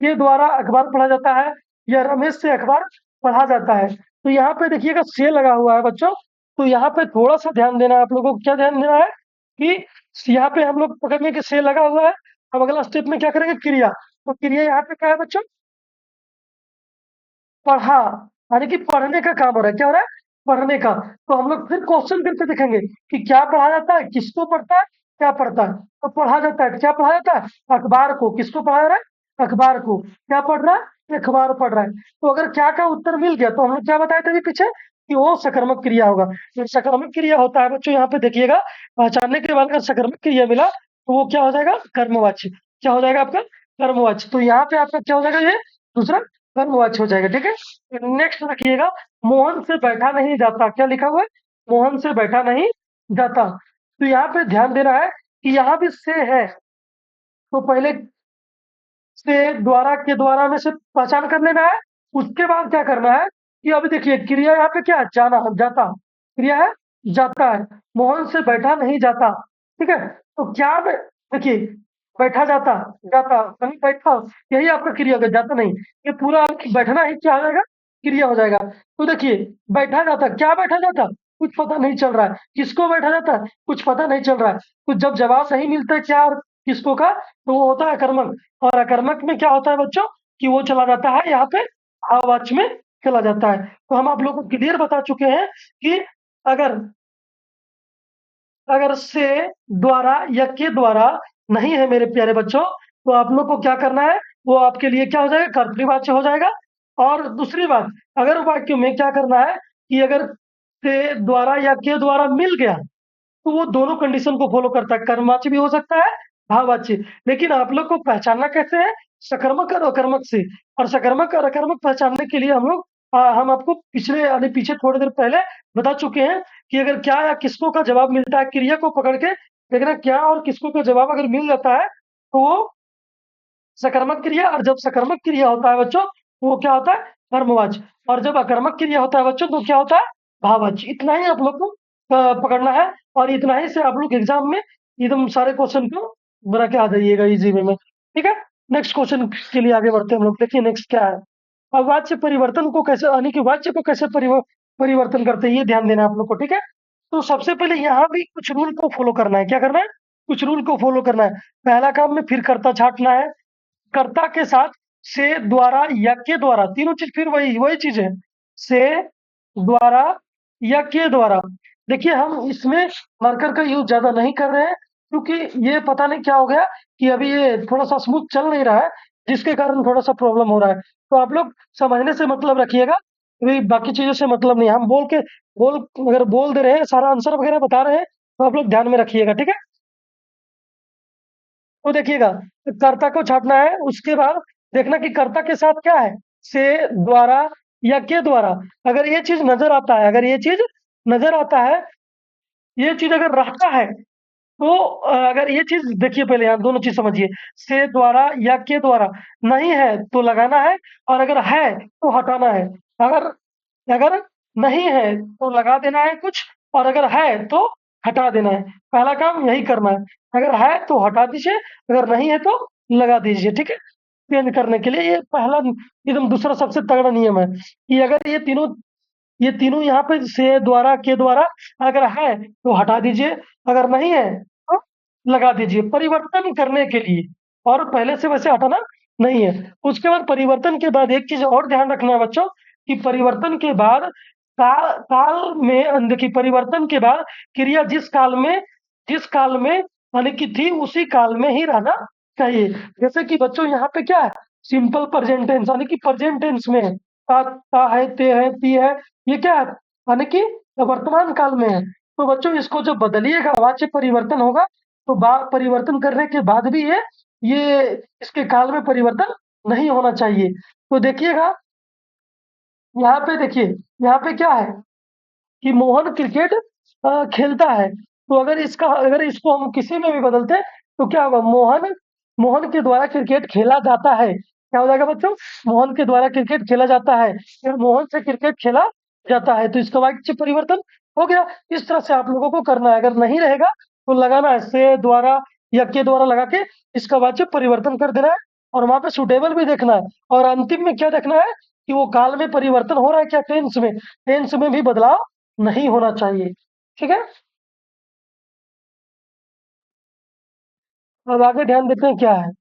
के द्वारा अखबार पढ़ा जाता है या रमेश से अखबार पढ़ा जाता है। तो यहाँ पे देखिएगा से लगा हुआ है बच्चों। तो यहाँ पे थोड़ा सा ध्यान देना है आप लोगों को। क्या ध्यान देना है कि यहाँ पे हम लोग पकड़ने के से लगा हुआ है। अब अगला स्टेप में क्या करेंगे, क्रिया। तो क्रिया यहाँ पे क्या है बच्चों, पढ़ा, यानी कि पढ़ने का काम हो रहा है। क्या हो रहा है, पढ़ने का। तो हम लोग फिर क्वेश्चन करके देखेंगे कि क्या पढ़ा जाता है, किसको पढ़ता है, क्या पढ़ता है। तो पढ़ा जाता है, क्या पढ़ा जाता है, अखबार को। किसको पढ़ा जा रहा है, अखबार को। क्या पढ़ रहा है, अखबार पढ़ रहा है। तो अगर क्या का उत्तर मिल गया तो हम लोग क्या बताए थे अभी पीछे कि वो सकर्मक क्रिया होगा। तो सकर्मक क्रिया होता है बच्चों, यहाँ पे देखिएगा पहचानने के बाद अगर सकर्मक क्रिया मिला तो वो क्या हो जाएगा, कर्मवाच्य। क्या हो जाएगा आपका, कर्मवाच्य। तो यहाँ पे आपका क्या हो जाएगा, ये दूसरा कर्मवाच्य हो जाएगा, ठीक है। नेक्स्ट रखिएगा, मोहन से बैठा नहीं जाता। क्या लिखा हुआ है, मोहन से बैठा नहीं जाता। तो यहाँ पे ध्यान देना है कि यहाँ भी से है, तो पहले से द्वारा के द्वारा में से पहचान कर लेना है। उसके बाद क्या करना है कि अभी देखिए क्रिया यहाँ पे क्या है, जाना, जाता। क्रिया है, जाता है। मोहन से बैठा नहीं जाता, ठीक है। तो क्या देखिए, बैठा जाता, जाता कहीं बैठा, यही आपका क्रिया होगा, जाता नहीं। ये पूरा बैठना ही क्या हो जाएगा, क्रिया हो जाएगा। तो देखिए बैठा जाता, क्या बैठा जाता, कुछ पता नहीं चल रहा है। किसको बैठा जाता है, कुछ पता नहीं चल रहा है। तो जब जवाब नहीं मिलता है क्या और किसको का, तो वो होता है अकर्मक। और अकर्मक में क्या होता है बच्चों कि वो चला जाता है यहाँ पे भाववाच्य में चला जाता है। तो हम आप लोगों को क्लियर बता चुके हैं कि अगर अगर से द्वारा या के द्वारा नहीं है मेरे प्यारे बच्चों, तो आप लोग को क्या करना है, वो आपके लिए क्या हो जाएगा, कर्तृवाच्य हो जाएगा। और दूसरी बात, अगर वाक्य में क्या करना है कि अगर से द्वारा या के द्वारा मिल गया तो वो दोनों कंडीशन को फॉलो करता है, कर्मवाच्य भी हो सकता है, भाववाच्य। लेकिन आप लोग को पहचानना कैसे है, सकर्मक और अकर्मक से। और सकर्मक और अकर्मक पहचानने के लिए हम आपको पिछले यानी पीछे थोड़ी देर पहले बता चुके हैं कि अगर क्या या किसको का जवाब मिलता है, क्रिया को पकड़ के देखना क्या और किसको का जवाब अगर मिल जाता है तो वो सकर्मक क्रिया। और जब सकर्मक क्रिया होता है बच्चों तो वो क्या होता है, कर्मवाच्य। और जब अकर्मक क्रिया होता है बच्चों तो क्या होता है, भाववाच्य। इतना ही आप लोग को पकड़ना है और इतना ही से आप लोग एग्जाम में एकदम सारे क्वेश्चन को बना के आ जाइएगा इजी वे में, ठीक है। नेक्स्ट क्वेश्चन के लिए आगे बढ़ते हैं हम लोग। देखिए नेक्स्ट क्या है, अब वाच्य परिवर्तन को कैसे, यानी कि वाच्य को कैसे परिवर्तन करते हैं ये ध्यान देना है आप लोग को, ठीक है। तो सबसे पहले यहाँ भी कुछ रूल को फॉलो करना है। क्या करना है, कुछ रूल को फॉलो करना है। पहला काम में फिर कर्ता छाटना है, कर्ता के साथ से द्वारा या के द्वारा, तीनों चीज फिर वही वही चीज है, से द्वारा या के द्वारा। देखिए हम इसमें मार्कर का यूज ज्यादा नहीं कर रहे हैं क्योंकि ये पता नहीं क्या हो गया कि अभी ये थोड़ा सा स्मूथ चल नहीं रहा है, जिसके कारण थोड़ा सा प्रॉब्लम हो रहा है। तो आप लोग समझने से मतलब रखिएगा, अभी बाकी चीजों से मतलब नहीं। हम बोल अगर बोल दे रहे हैं, सारा आंसर वगैरह बता रहे हैं, तो आप लोग ध्यान में रखिएगा, ठीक है। तो देखिएगा, कर्ता को छाटना है, उसके बाद देखना कि कर्ता के साथ क्या है, से द्वारा या के द्वारा। अगर ये चीज नजर आता है, अगर ये चीज नजर आता है, ये चीज अगर रहता है तो अगर ये चीज देखिए, पहले यहाँ दोनों चीज समझिए, से द्वारा या के द्वारा नहीं है तो लगाना है, और अगर है तो हटाना है। अगर अगर नहीं है तो लगा देना है कुछ, और अगर है तो हटा देना है। पहला काम यही करना है, अगर है तो हटा दीजिए, अगर नहीं है तो लगा दीजिए, ठीक है। चेंज करने के लिए ये पहला एकदम दूसरा सबसे तगड़ा नियम है कि अगर ये तीनों यहाँ पे से द्वारा के द्वारा अगर है तो हटा दीजिए, अगर नहीं है तो लगा दीजिए, परिवर्तन करने के लिए। और पहले से वैसे हटाना नहीं है। उसके बाद परिवर्तन के बाद एक चीज और ध्यान रखना है बच्चों कि परिवर्तन के बाद काल में देखिए, परिवर्तन के बाद क्रिया जिस काल में यानी कि थी उसी काल में ही रहना चाहिए। जैसे कि बच्चों यहाँ पे क्या है, सिंपल प्रेजेंट टेंस यानी कि प्रेजेंट टेंस में है, ता है, ते है, ती है, ये क्या है, यानी कि वर्तमान काल में है। तो बच्चों इसको जब बदलिएगा, वाच्य परिवर्तन होगा, तो परिवर्तन करने के बाद भी ये इसके काल में परिवर्तन नहीं होना चाहिए। तो देखिएगा, यहाँ पे देखिए, यहाँ पे क्या है कि मोहन क्रिकेट खेलता है। तो अगर इसको हम किसी में भी बदलते हैं, तो क्या होगा, मोहन मोहन के द्वारा क्रिकेट खेला जाता है। क्या हो जाएगा बच्चों, मोहन के द्वारा क्रिकेट खेला जाता है, फिर मोहन से क्रिकेट खेला जाता है, तो इसका वाक्य परिवर्तन हो गया। इस तरह से आप लोगों को करना है, अगर नहीं रहेगा तो लगाना है से द्वारा या के द्वारा लगा के इसका वाच्य परिवर्तन कर देना है, और वहां पे सुटेबल भी देखना है, और अंतिम में क्या देखना है कि वो काल में परिवर्तन हो रहा है क्या, टेंस में भी बदलाव नहीं होना चाहिए। ठीक है, अब आगे ध्यान देते हैं क्या है।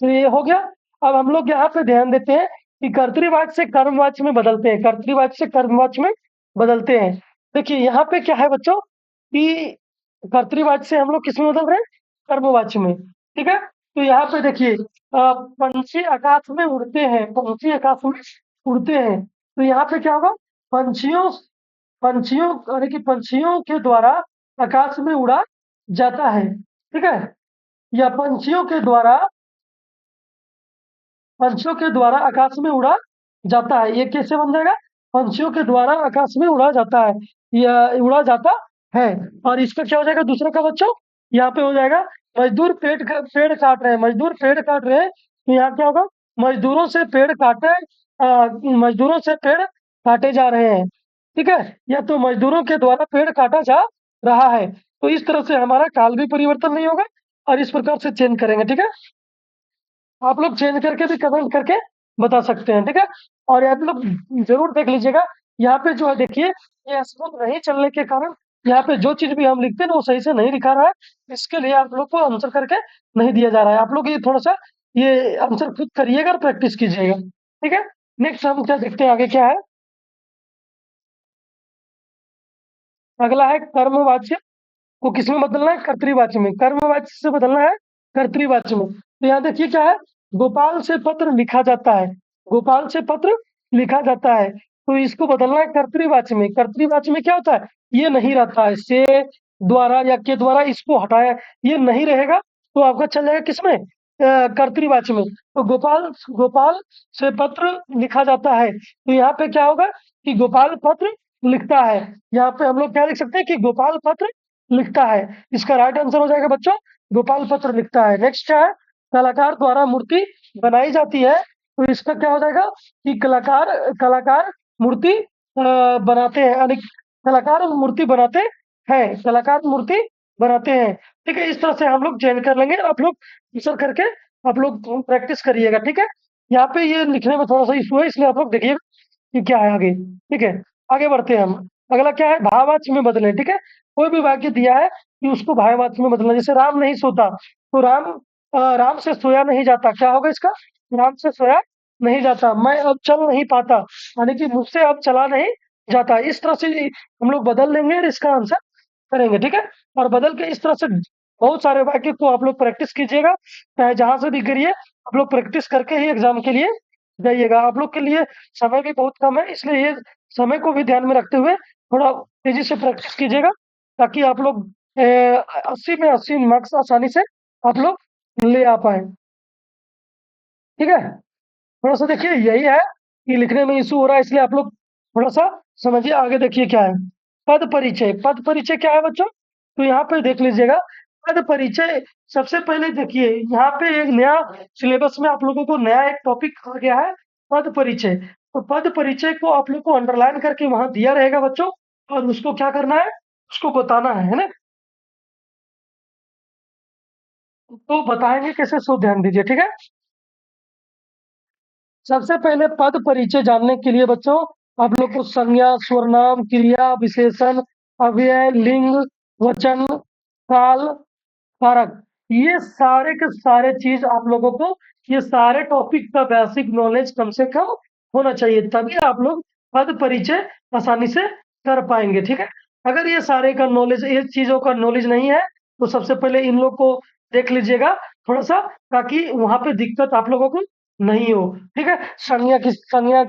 तो ये हो गया। अब हम लोग यहाँ पे ध्यान देते हैं कि कर्तृवाच्य से कर्मवाच्य में बदलते हैं, कर्तृवाच्य से कर्मवाच्य में बदलते हैं। देखिए यहाँ पे क्या है बच्चों कि कर्तृवाच्य से हम लोग किस में बदल रहे हैं, कर्मवाच्य में। ठीक है, तो यहाँ पे देखिए, पंछी आकाश में उड़ते हैं, पंछी आकाश में उड़ते हैं, तो यहाँ पे क्या होगा, पंछियों पंछियों यानी कि पंछियों के द्वारा आकाश में उड़ा जाता है। ठीक है, या पंछियों के द्वारा आकाश में उड़ा जाता है, ये कैसे बन जाएगा, पंछियों के द्वारा आकाश में उड़ा जाता है, या उड़ा जाता है। और इसका क्या हो जाएगा दूसरा का बच्चों, यहाँ पे हो जाएगा पेड़ काट रहे हैं, मजदूर पेड़ काट रहे हैं, तो यहाँ क्या होगा, मजदूरों से पेड़ काटे मजदूरों से पेड़ काटे जा रहे हैं। ठीक है, या तो मजदूरों के द्वारा पेड़ काटा जा रहा है। तो इस तरह से हमारा काल भी परिवर्तन नहीं होगा, और इस प्रकार से चेंज करेंगे। ठीक है, आप लोग चेंज करके भी कमेंट करके बता सकते हैं। ठीक है, और आप लोग जरूर देख लीजिएगा, यहाँ पे जो है देखिए, ये स्मूथ नहीं चलने के कारण यहाँ पे जो चीज भी हम लिखते हैं ना वो सही से नहीं लिखा रहा है, इसके लिए आप लोग को आंसर करके नहीं दिया जा रहा है। आप लोग ये थोड़ा सा ये आंसर खुद करिएगा और प्रैक्टिस कीजिएगा। ठीक है, नेक्स्ट हम क्या देखते हैं, आगे क्या है, अगला है कर्मवाच्य को किसमें बदलना है, कर्तृवाच्य में, कर्मवाच्य से बदलना है कर्तृवाच्य में। तो यहाँ देखिए क्या है, गोपाल से पत्र लिखा जाता है, गोपाल से पत्र लिखा जाता है, तो इसको बदलना है कर्तृवाच्य में। कर्तृवाच्य में क्या होता है, ये नहीं रहता है, से द्वारा या के द्वारा इसको हटाया, ये नहीं रहेगा, तो आपका चल जाएगा किसमें, कर्तृवाच्य में। तो गोपाल गोपाल से पत्र लिखा जाता है, तो यहाँ पे क्या होगा कि गोपाल पत्र लिखता है। यहाँ पे हम लोग क्या लिख सकते हैं कि गोपाल पत्र लिखता है, इसका राइट आंसर हो जाएगा बच्चों, गोपाल पत्र लिखता है। नेक्स्ट क्या है, कलाकार द्वारा मूर्ति बनाई जाती है, तो इसका क्या हो जाएगा कि कलाकार कलाकार मूर्ति बनाते हैं, यानी कलाकार मूर्ति बनाते हैं, कलाकार मूर्ति बनाते हैं। ठीक है, इस तरह से हम लोग चेंज कर लेंगे, आप लोग आंसर करके आप लोग प्रैक्टिस करिएगा। ठीक है, यहाँ पे ये लिखने में थोड़ा सा इशू है, इसलिए आप लोग देखिएगा कि क्या है आगे। ठीक है, आगे बढ़ते हैं हम। अगला क्या है, भाववाच्य में बदले। ठीक है, कोई भी वाक्य दिया है कि उसको भाववाच्य में बदलना, जैसे राम नहीं सोता, तो राम से सोया नहीं जाता, क्या होगा इसका, राम से सोया नहीं जाता। मैं अब चल नहीं पाता, यानी कि मुझसे अब चला नहीं जाता। इस तरह से हम लोग बदल लेंगे और इसका आंसर करेंगे। ठीक है, और बदल के इस तरह से बहुत सारे वाक्य को आप लोग प्रैक्टिस कीजिएगा, चाहे जहां से भी करिए, आप लोग प्रैक्टिस करके ही एग्जाम के लिए जाइएगा। आप लोग के लिए समय भी बहुत कम है, इसलिए ये समय को भी ध्यान में रखते हुए थोड़ा तेजी से प्रैक्टिस कीजिएगा, ताकि आप लोग 80 में 80 मार्क्स आसानी से आप लोग ले आ पाए। ठीक है, थोड़ा सा देखिए, यही है कि लिखने में इशू हो रहा है, इसलिए आप लोग थोड़ा सा समझिए। आगे देखिए क्या है, पद परिचय। पद परिचय क्या है बच्चों, तो यहाँ पे देख लीजिएगा, पद परिचय सबसे पहले देखिए, यहाँ पे एक नया सिलेबस में आप लोगों को नया एक टॉपिक आ गया है, पद परिचय। तो पद परिचय को आप लोग को अंडरलाइन करके वहां दिया रहेगा बच्चों, और उसको क्या करना है, उसको बताना है ना, तो बताएंगे कैसे, सो ध्यान दीजिए। ठीक है, सबसे पहले पद परिचय जानने के लिए बच्चों, आप लोग को संज्ञा, सर्वनाम, क्रिया, विशेषण, अव्यय, लिंग, वचन, काल, कारक, ये सारे के सारे चीज आप लोगों को, ये सारे टॉपिक का बेसिक नॉलेज कम से कम होना चाहिए, तभी आप लोग पद परिचय आसानी से कर पाएंगे। ठीक है, अगर ये सारे का नॉलेज, ये चीजों का नॉलेज नहीं है, तो सबसे पहले इन लोग को देख लीजिएगा थोड़ा सा, ताकि वहां पे दिक्कत आप लोगों को नहीं हो। ठीक है, संज्ञा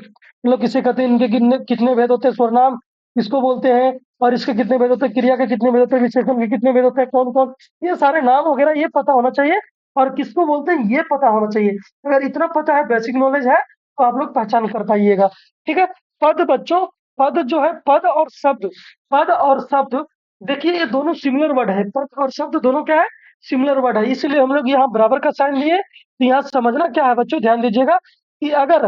लोग किसे कहते हैं, इनके कितने कितने भेद होते हैं, सर्वनाम किसको बोलते हैं, और इसके कितने भेद होते हैं, क्रिया के कितने भेद होते हैं, विशेषण के कितने भेद होते हैं, कौन कौन, ये सारे नाम वगैरह ये पता होना चाहिए। और किसको बोलते हैं ये पता होना चाहिए। अगर इतना पता है, बेसिक नॉलेज है, तो आप लोग पहचान कर पाइएगा। ठीक है। पद बच्चों, पद जो है, पद और शब्द, देखिए ये दोनों सिमिलर वर्ड है। पद और शब्द दोनों क्या है, सिमिलर वर्ड है। इसलिए हम लोग यहाँ बराबर का साइन लिए। तो यहाँ समझना क्या है बच्चों, ध्यान दीजिएगा कि अगर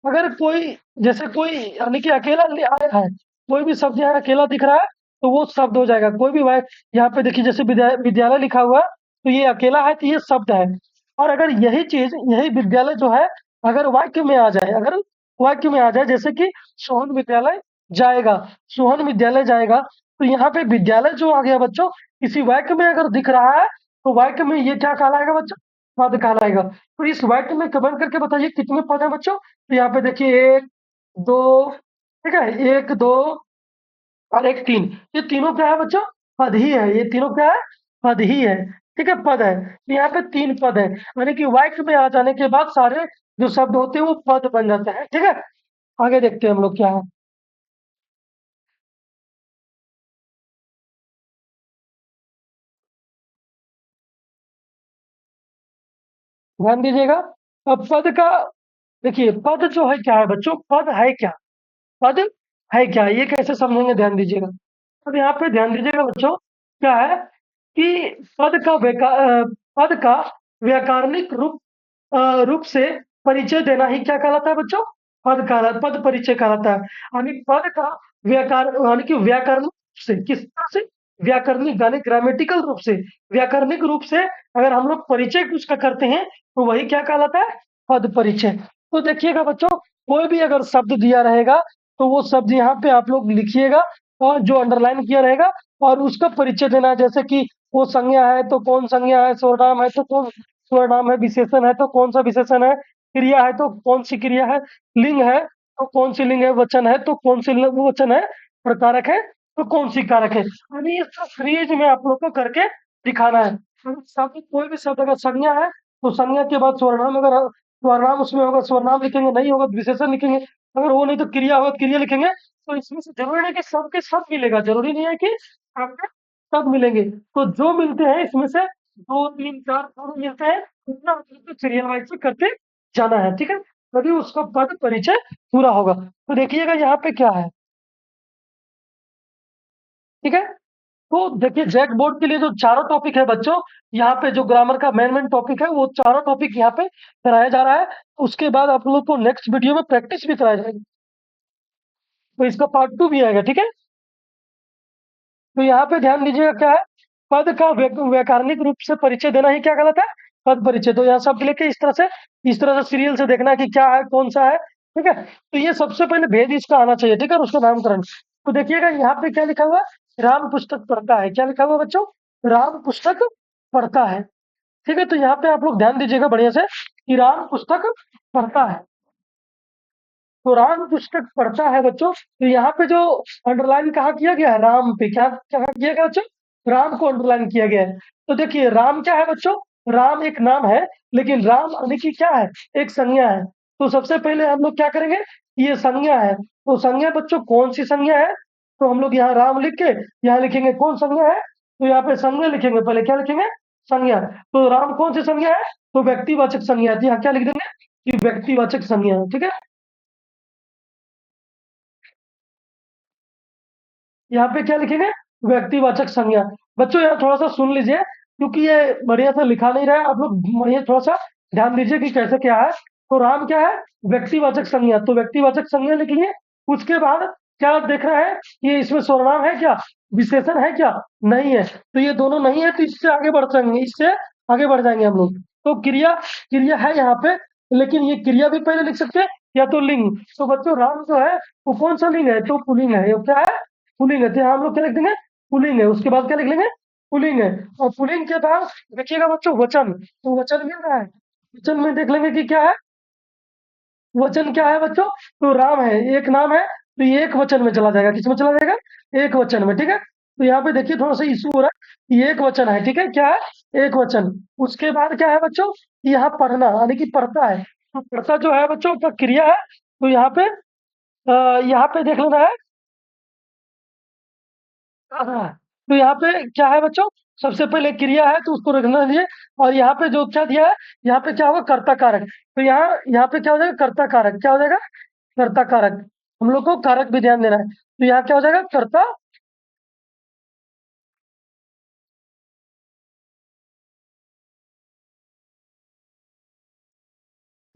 अगर कोई, जैसे कोई यानी कि अकेला आया है, कोई भी शब्द यहाँ अकेला दिख रहा है, तो वो शब्द हो जाएगा। कोई भी यहाँ पे देखिए, जैसे विद्यालय लिखा हुआ है, तो ये अकेला है, तो ये शब्द है। और अगर यही चीज, यही विद्यालय जो है, अगर वाक्य में आ जाए, जैसे कि सोहन विद्यालय जाएगा, तो यहाँ पे विद्यालय जो आ गया बच्चों, किसी वाक्य में अगर दिख रहा है, तो वाक्य में ये क्या कहलाएगा बच्चों, पद कहलाएगा। तो इस वाक्य में कमेंट करके बताइए कितने पद है बच्चों। तो यहाँ पे देखिए, एक, दो, ठीक है, एक, दो और एक, तीन। ये तीनों क्या है बच्चों, पद ही है। ये तीनों क्या है, पद ही है। ठीक है, पद है। तो यहाँ पे 3 पद है, यानी कि वाक्य में आ जाने के बाद सारे जो शब्द होते हैं वो पद बन जाते हैं। ठीक है, आगे देखते हैं हम लोग क्या है। ध्यान दीजिएगा। अब पद का, देखिए पद जो है क्या है बच्चों, पद है क्या, पद है क्या, ये कैसे समझेंगे, ध्यान दीजिएगा। अब यहाँ पे ध्यान दीजिएगा बच्चों, क्या है कि पद का व्याकरणिक रूप से परिचय देना ही क्या कहलाता है बच्चों, पद परिचय कहलाता है। यानी पद का यानी कि व्याकरण से, किस तरह से, व्याकरणिक यानी ग्रामेटिकल रूप से, व्याकरणिक रूप से अगर हम लोग परिचय उसका करते हैं, तो वही क्या कहलाता है, पद परिचय। तो देखिएगा बच्चों, कोई भी अगर शब्द दिया रहेगा, तो वो शब्द यहाँ पे आप लोग लिखिएगा, और जो अंडरलाइन किया रहेगा, और उसका परिचय देना है। जैसे कि वो संज्ञा है तो कौन संज्ञा है, सर्वनाम है तो कौन सर्वनाम है, विशेषण है तो कौन सा विशेषण है, क्रिया है तो कौन सी क्रिया है, लिंग है तो कौन सी लिंग है, वचन है तो कौन सी वचन है, और कारक है तो कौन सी कारक है। यानी ये सब सीरीज में आप लोग को करके दिखाना है। शब्द, कोई भी शब्द अगर संज्ञा है, तो संज्ञा के बाद सर्वनाम, अगर सर्वनाम उसमें होगा सर्वनाम लिखेंगे, नहीं होगा तो विशेषण लिखेंगे, अगर वो नहीं तो क्रिया होगा तो क्रिया लिखेंगे। तो इसमें से जरूरी नहीं कि सबके सब मिलेगा, जरूरी नहीं है कि आपके सब मिलेंगे। तो जो मिलते हैं इसमें से 2, 3, 4 जो मिलते हैं, उतना आपको सीरियल वाइज से करते जाना है। ठीक है, तभी उसका पद परिचय पूरा होगा। तो देखिएगा यहाँ पे क्या है। ठीक है, तो देखिए जैक बोर्ड के लिए जो चारों टॉपिक है बच्चों, यहाँ पे जो ग्रामर का मेन मेन टॉपिक है, वो चारों टॉपिक यहाँ पे कराया जा रहा है। उसके बाद आप लोग को नेक्स्ट वीडियो में प्रैक्टिस भी कराया जाएगी, तो इसका पार्ट 2 भी आएगा। ठीक है, तो यहाँ पे ध्यान दीजिएगा क्या है, पद का व्याकरणिक रूप से परिचय देना ही क्या कहलाता है, पद परिचय। तो यहाँ शब्द लेके इस तरह से सीरियल से देखना है कि क्या है, कौन सा है। ठीक है, तो ये सबसे पहले भेद इसका आना चाहिए। ठीक है, और उसका नामकरण। तो देखिएगा यहाँ पे क्या लिखा हुआ है, राम पुस्तक पढ़ता है। क्या लिखा हुआ है बच्चों, राम पुस्तक पढ़ता है। ठीक है, तो यहाँ पे आप लोग ध्यान दीजिएगा बढ़िया से कि राम पुस्तक पढ़ता है। तो राम पुस्तक पढ़ता है बच्चों, तो यहाँ पे जो अंडरलाइन कहा किया गया है, राम पे क्या क्या किया गया बच्चों, राम को अंडरलाइन किया गया है। तो देखिए राम क्या है बच्चों, राम एक नाम है, लेकिन राम यानी कि क्या है, एक संज्ञा है। तो सबसे पहले हम लोग क्या करेंगे, ये संज्ञा है, तो संज्ञा बच्चों कौन सी संज्ञा है, तो हम लोग यहाँ राम लिख के यहाँ लिखेंगे कौन संज्ञा है, तो यहाँ पे संज्ञा लिखेंगे, पहले क्या लिखेंगे, संज्ञा। तो राम कौन सी संज्ञा है, तो व्यक्तिवाचक संज्ञा है। तो यहाँ क्या लिख देंगे कि व्यक्तिवाचक संज्ञा है। ठीक है, यहाँ पे क्या लिखेंगे, व्यक्तिवाचक संज्ञा। बच्चों यहाँ थोड़ा सा सुन लीजिए, क्योंकि ये बढ़िया से लिखा नहीं रहा है, आप लोग बढ़िया थोड़ा सा ध्यान दीजिए कि कैसे क्या है। तो राम क्या है, व्यक्तिवाचक संज्ञा, तो व्यक्तिवाचक संज्ञा लिख लिए। उसके बाद क्या देख रहा है, ये इसमें सर्वनाम है क्या, विशेषण है क्या, नहीं है। तो ये दोनों नहीं है, तो इससे आगे बढ़ जाएंगे, इससे आगे बढ़ जाएंगे हम लोग। तो क्रिया, क्रिया है यहाँ पे, लेकिन ये क्रिया भी पहले लिख सकते हैं, या तो लिंग। तो बच्चों राम जो है वो कौन सा लिंग है, तो पुल्लिंग है। ये क्या है, पुलिंग है। तो यहाँ हम लोग क्या लिख देंगे, पुलिंग है। उसके बाद क्या लिख लेंगे, पुलिंग है। और पुलिंग के बाद देखिएगा बच्चों वचन, तो वचन मिल रहा है, वचन में देख लेंगे कि क्या है, वचन क्या है बच्चों, तो राम है, एक नाम है, तो ये एक वचन में चला जाएगा। किसमें चला जाएगा? एक वचन में। ठीक है, तो यहाँ पे देखिए थोड़ा सा इशू हो रहा है। ये एक वचन है, ठीक है, क्या है? एक वचन। उसके बाद क्या है बच्चों? यहाँ पढ़ना यानी कि पढ़ता है। तो पढ़ता जो है बच्चों का क्रिया है। तो यहाँ पे देख लेना है। हाँ, तो यहाँ पे क्या है बच्चों? सबसे पहले क्रिया है तो उसको रखना चाहिए। और यहाँ पे जो क्या दिया है, यहाँ पे क्या होगा? कर्ता कारक। तो यहाँ पे क्या हो जाएगा? कर्ता कारक। क्या हो जाएगा? कर्ता कारक। हम लोग को कारक भी ध्यान देना है। तो यहाँ क्या हो जाएगा? कर्ता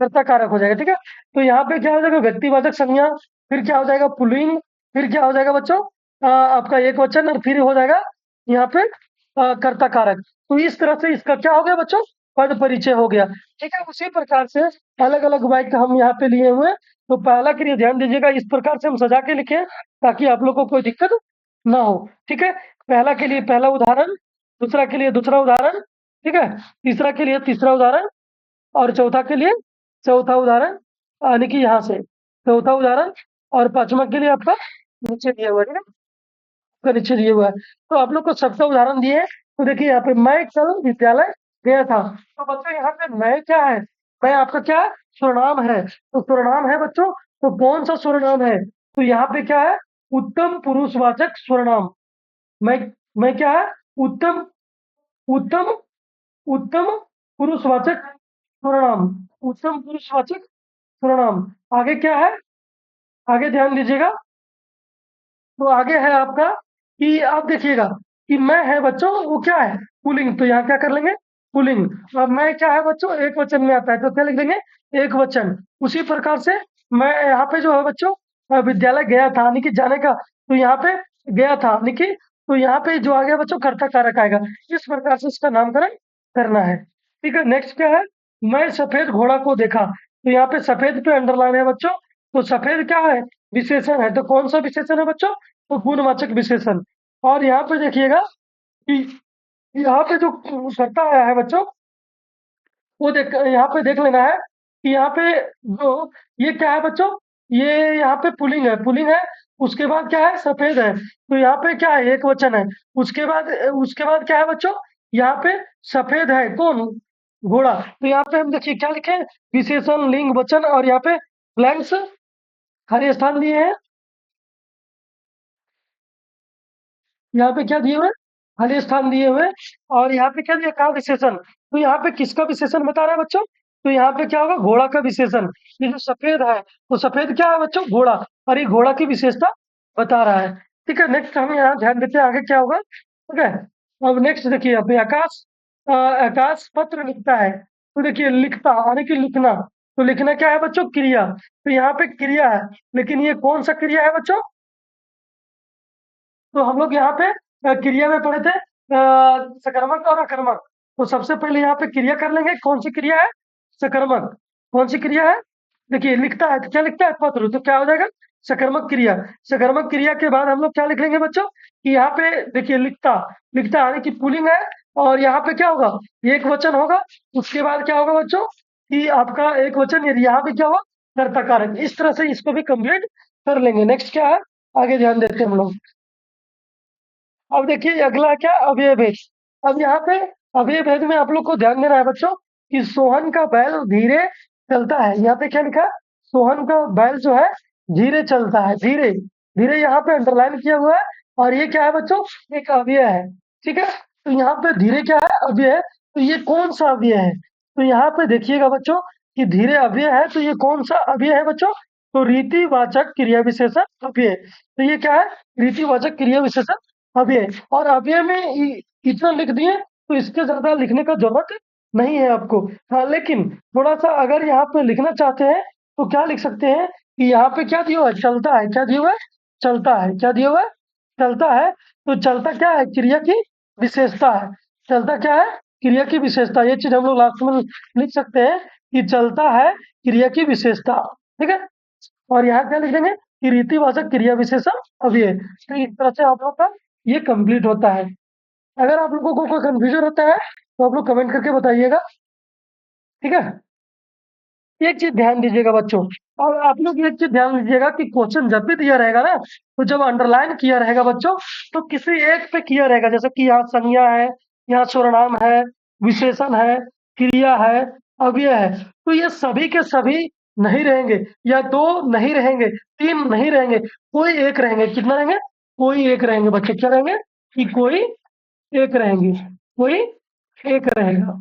कर्ता कारक हो जाएगा। ठीक है, तो यहाँ पे क्या हो जाएगा? व्यक्तिवाचक संज्ञा। फिर क्या हो जाएगा? पुल्लिंग। फिर क्या हो जाएगा बच्चों? आपका एक वचन। और फिर हो जाएगा यहाँ पे कर्ता कारक। तो इस तरह से इसका क्या हो गया बच्चों? पद परिचय हो गया। ठीक है, उसी प्रकार से अलग अलग वाक्य हम यहाँ पे लिए हुए हैं। तो पहला क्रिया ध्यान दीजिएगा, इस प्रकार से हम सजा के लिखे ताकि आप लोग को कोई दिक्कत ना हो। ठीक है, पहला के लिए पहला उदाहरण, दूसरा के लिए दूसरा उदाहरण, ठीक है, तीसरा के लिए तीसरा उदाहरण, और चौथा के लिए चौथा उदाहरण, यानी कि यहाँ से चौथा उदाहरण। और पांचवा के लिए आपका नीचे दिया हुआ है, ठीक है, आपका नीचे दिया हुआ है। तो आप लोग को सबका उदाहरण दिए हैं। तो देखिए यहाँ पे मैं कल विद्यालय गया था। तो बच्चों यहाँ पे मैं क्या है? मैं आपका क्या है? सर्वनाम है। तो सर्वनाम है बच्चों। तो कौन सा सर्वनाम है? तो यहाँ पे क्या है? उत्तम पुरुषवाचक सर्वनाम। मैं मैं क्या है? उत्तम उत्तम उत्तम पुरुषवाचक सर्वनाम। उत्तम पुरुषवाचक सर्वनाम। आगे क्या है? आगे ध्यान दीजिएगा। तो आगे है आपका कि आप देखिएगा कि मैं है बच्चों वो क्या है? पुल्लिंग। तो यहाँ क्या कर लेंगे? पुल्लिंग। अब मैं क्या है बच्चों? एक वचन में आता है तो क्या लिख देंगे? एक वचन। उसी प्रकार से मैं यहाँ पे जो है बच्चों विद्यालय गया था यानी कि जाने का। तो यहाँ पे गया था यानी कि, तो यहाँ पे जो आ गया बच्चों कर्ता कारक आएगा। इस प्रकार से इसका नामकरण करना है। ठीक है, नेक्स्ट क्या है? मैं सफेद घोड़ा को देखा। तो यहाँ पे सफेद पे अंडरलाइन है बच्चों। तो सफेद क्या है? विशेषण है। तो कौन सा विशेषण है बच्चों? तो गुणवाचक विशेषण। और यहाँ पे देखिएगा कि यहाँ पे जो करता आया है बच्चों, वो देख यहाँ पे देख लेना है कि यहाँ पे जो ये क्या है बच्चों? ये यहाँ पे पुलिंग है, पुलिंग है। उसके बाद क्या है? सफेद है। तो यहाँ पे क्या है? एक वचन है। उसके बाद क्या है बच्चों? यहाँ पे सफेद है। कौन? घोड़ा। तो यहाँ पे हम देखिए क्या लिखे? विशेषण, लिंग, वचन, और यहाँ पे ब्लैंक्स खाली स्थान दिए हैं। यहाँ पे क्या दिए हुए? खाली स्थान दिए हुए। और यहाँ पे क्या दिया? का विशेषण। तो यहाँ पे किसका विशेषण बता रहा है बच्चों? तो यहाँ पे क्या होगा? घोड़ा का विशेषण। ये जो सफेद है, तो सफेद क्या है बच्चों? घोड़ा। और ये घोड़ा की विशेषता बता रहा है। ठीक है, नेक्स्ट हम यहाँ ध्यान देते हैं आगे क्या होगा। ठीक है, अब नेक्स्ट देखिए यहाँ पे आकाश पत्र लिखता है। तो देखिए लिखता यानी कि लिखना। तो लिखना क्या है बच्चों? क्रिया। तो यहाँ पे क्रिया है, लेकिन ये कौन सा क्रिया है बच्चों? तो हम लोग यहाँ पे क्रिया में पढ़े थे सकर्मक और अकर्मक। तो सबसे पहले यहाँ पे क्रिया कर लेंगे। कौन सी क्रिया है? सकर्मक। कौन सी क्रिया है? देखिए लिखता है तो क्या लिखता है? पत्र। तो क्या हो जाएगा? सकर्मक क्रिया। सकर्मक क्रिया के बाद हम लोग क्या लिख लेंगे बच्चों? कि यहाँ पे देखिए लिखता, लिखता यानी कि पुल्लिंग है। और यहाँ पे क्या होगा? एक वचन होगा। उसके बाद क्या होगा बच्चों? कि आपका एक वचन, यहाँ पे क्या होगा? कर्ता कारक। इस तरह से इसको भी कंप्लीट कर लेंगे। नेक्स्ट क्या है? आगे ध्यान देते हैं हम लोग। अब देखिए अगला क्या? अवयव भेद। अब यहाँ पे अवयव भेद में आप लोग को ध्यान देना है बच्चों कि सोहन का बैल धीरे चलता है। यहाँ पे क्या लिखा है? सोहन का बैल जो है धीरे चलता है। धीरे, धीरे यहाँ पे अंडरलाइन किया हुआ है। और ये क्या है बच्चों? एक अवयव है। ठीक है, तो यहाँ पे धीरे क्या है? अव्यय है। तो ये कौन सा अव्यय है? तो यहाँ पे देखिएगा बच्चों कि धीरे अव्यय है। तो ये कौन सा अव्यय है बच्चों? तो रीतिवाचक क्रिया विशेषण अव्यय। तो ये क्या है? रीतिवाचक क्रिया विशेषण अव्यय। और अव्यय में इतना लिख दिए तो इसके ज्यादा लिखने का जरूरत नहीं है आपको। हाँ, लेकिन थोड़ा सा अगर यहाँ पे लिखना चाहते हैं तो क्या लिख सकते हैं कि यहाँ पे क्या दिया हुआ है? चलता है। क्या दिया हुआ है? चलता है। क्या दिया हुआ है? चलता है। तो चलता क्या है? क्रिया की विशेषता है। चलता क्या है? क्रिया की विशेषता। ये चीज हम लोग लास्ट में लिख सकते हैं कि चलता है क्रिया की विशेषता। ठीक है, और यहाँ क्या लिख देंगे कि रीतिवाचक क्रिया विशेषण अव्यय। तो इस तरह से आप लोग का ये कंप्लीट होता है। अगर आप लोगों को कोई कंफ्यूजन होता है तो आप लोग कमेंट करके बताइएगा। ठीक है, एक चीज ध्यान दीजिएगा बच्चों, और आप लोग एक चीज ध्यान दीजिएगा कि क्वेश्चन जब भी दिया रहेगा ना, तो जब अंडरलाइन किया रहेगा बच्चों, तो किसी एक पे किया रहेगा, जैसे कि यहाँ संज्ञा है, यहाँ सर्वनाम है, विशेषण है, क्रिया है, अव्यय है, तो ये सभी के सभी नहीं रहेंगे, या दो नहीं रहेंगे, तीन नहीं रहेंगे, कोई एक रहेंगे। कितना रहेंगे? कोई एक रहेंगे बच्चों। क्या रहेंगे? कि कोई एक रहेंगे, कोई एक रहेगा।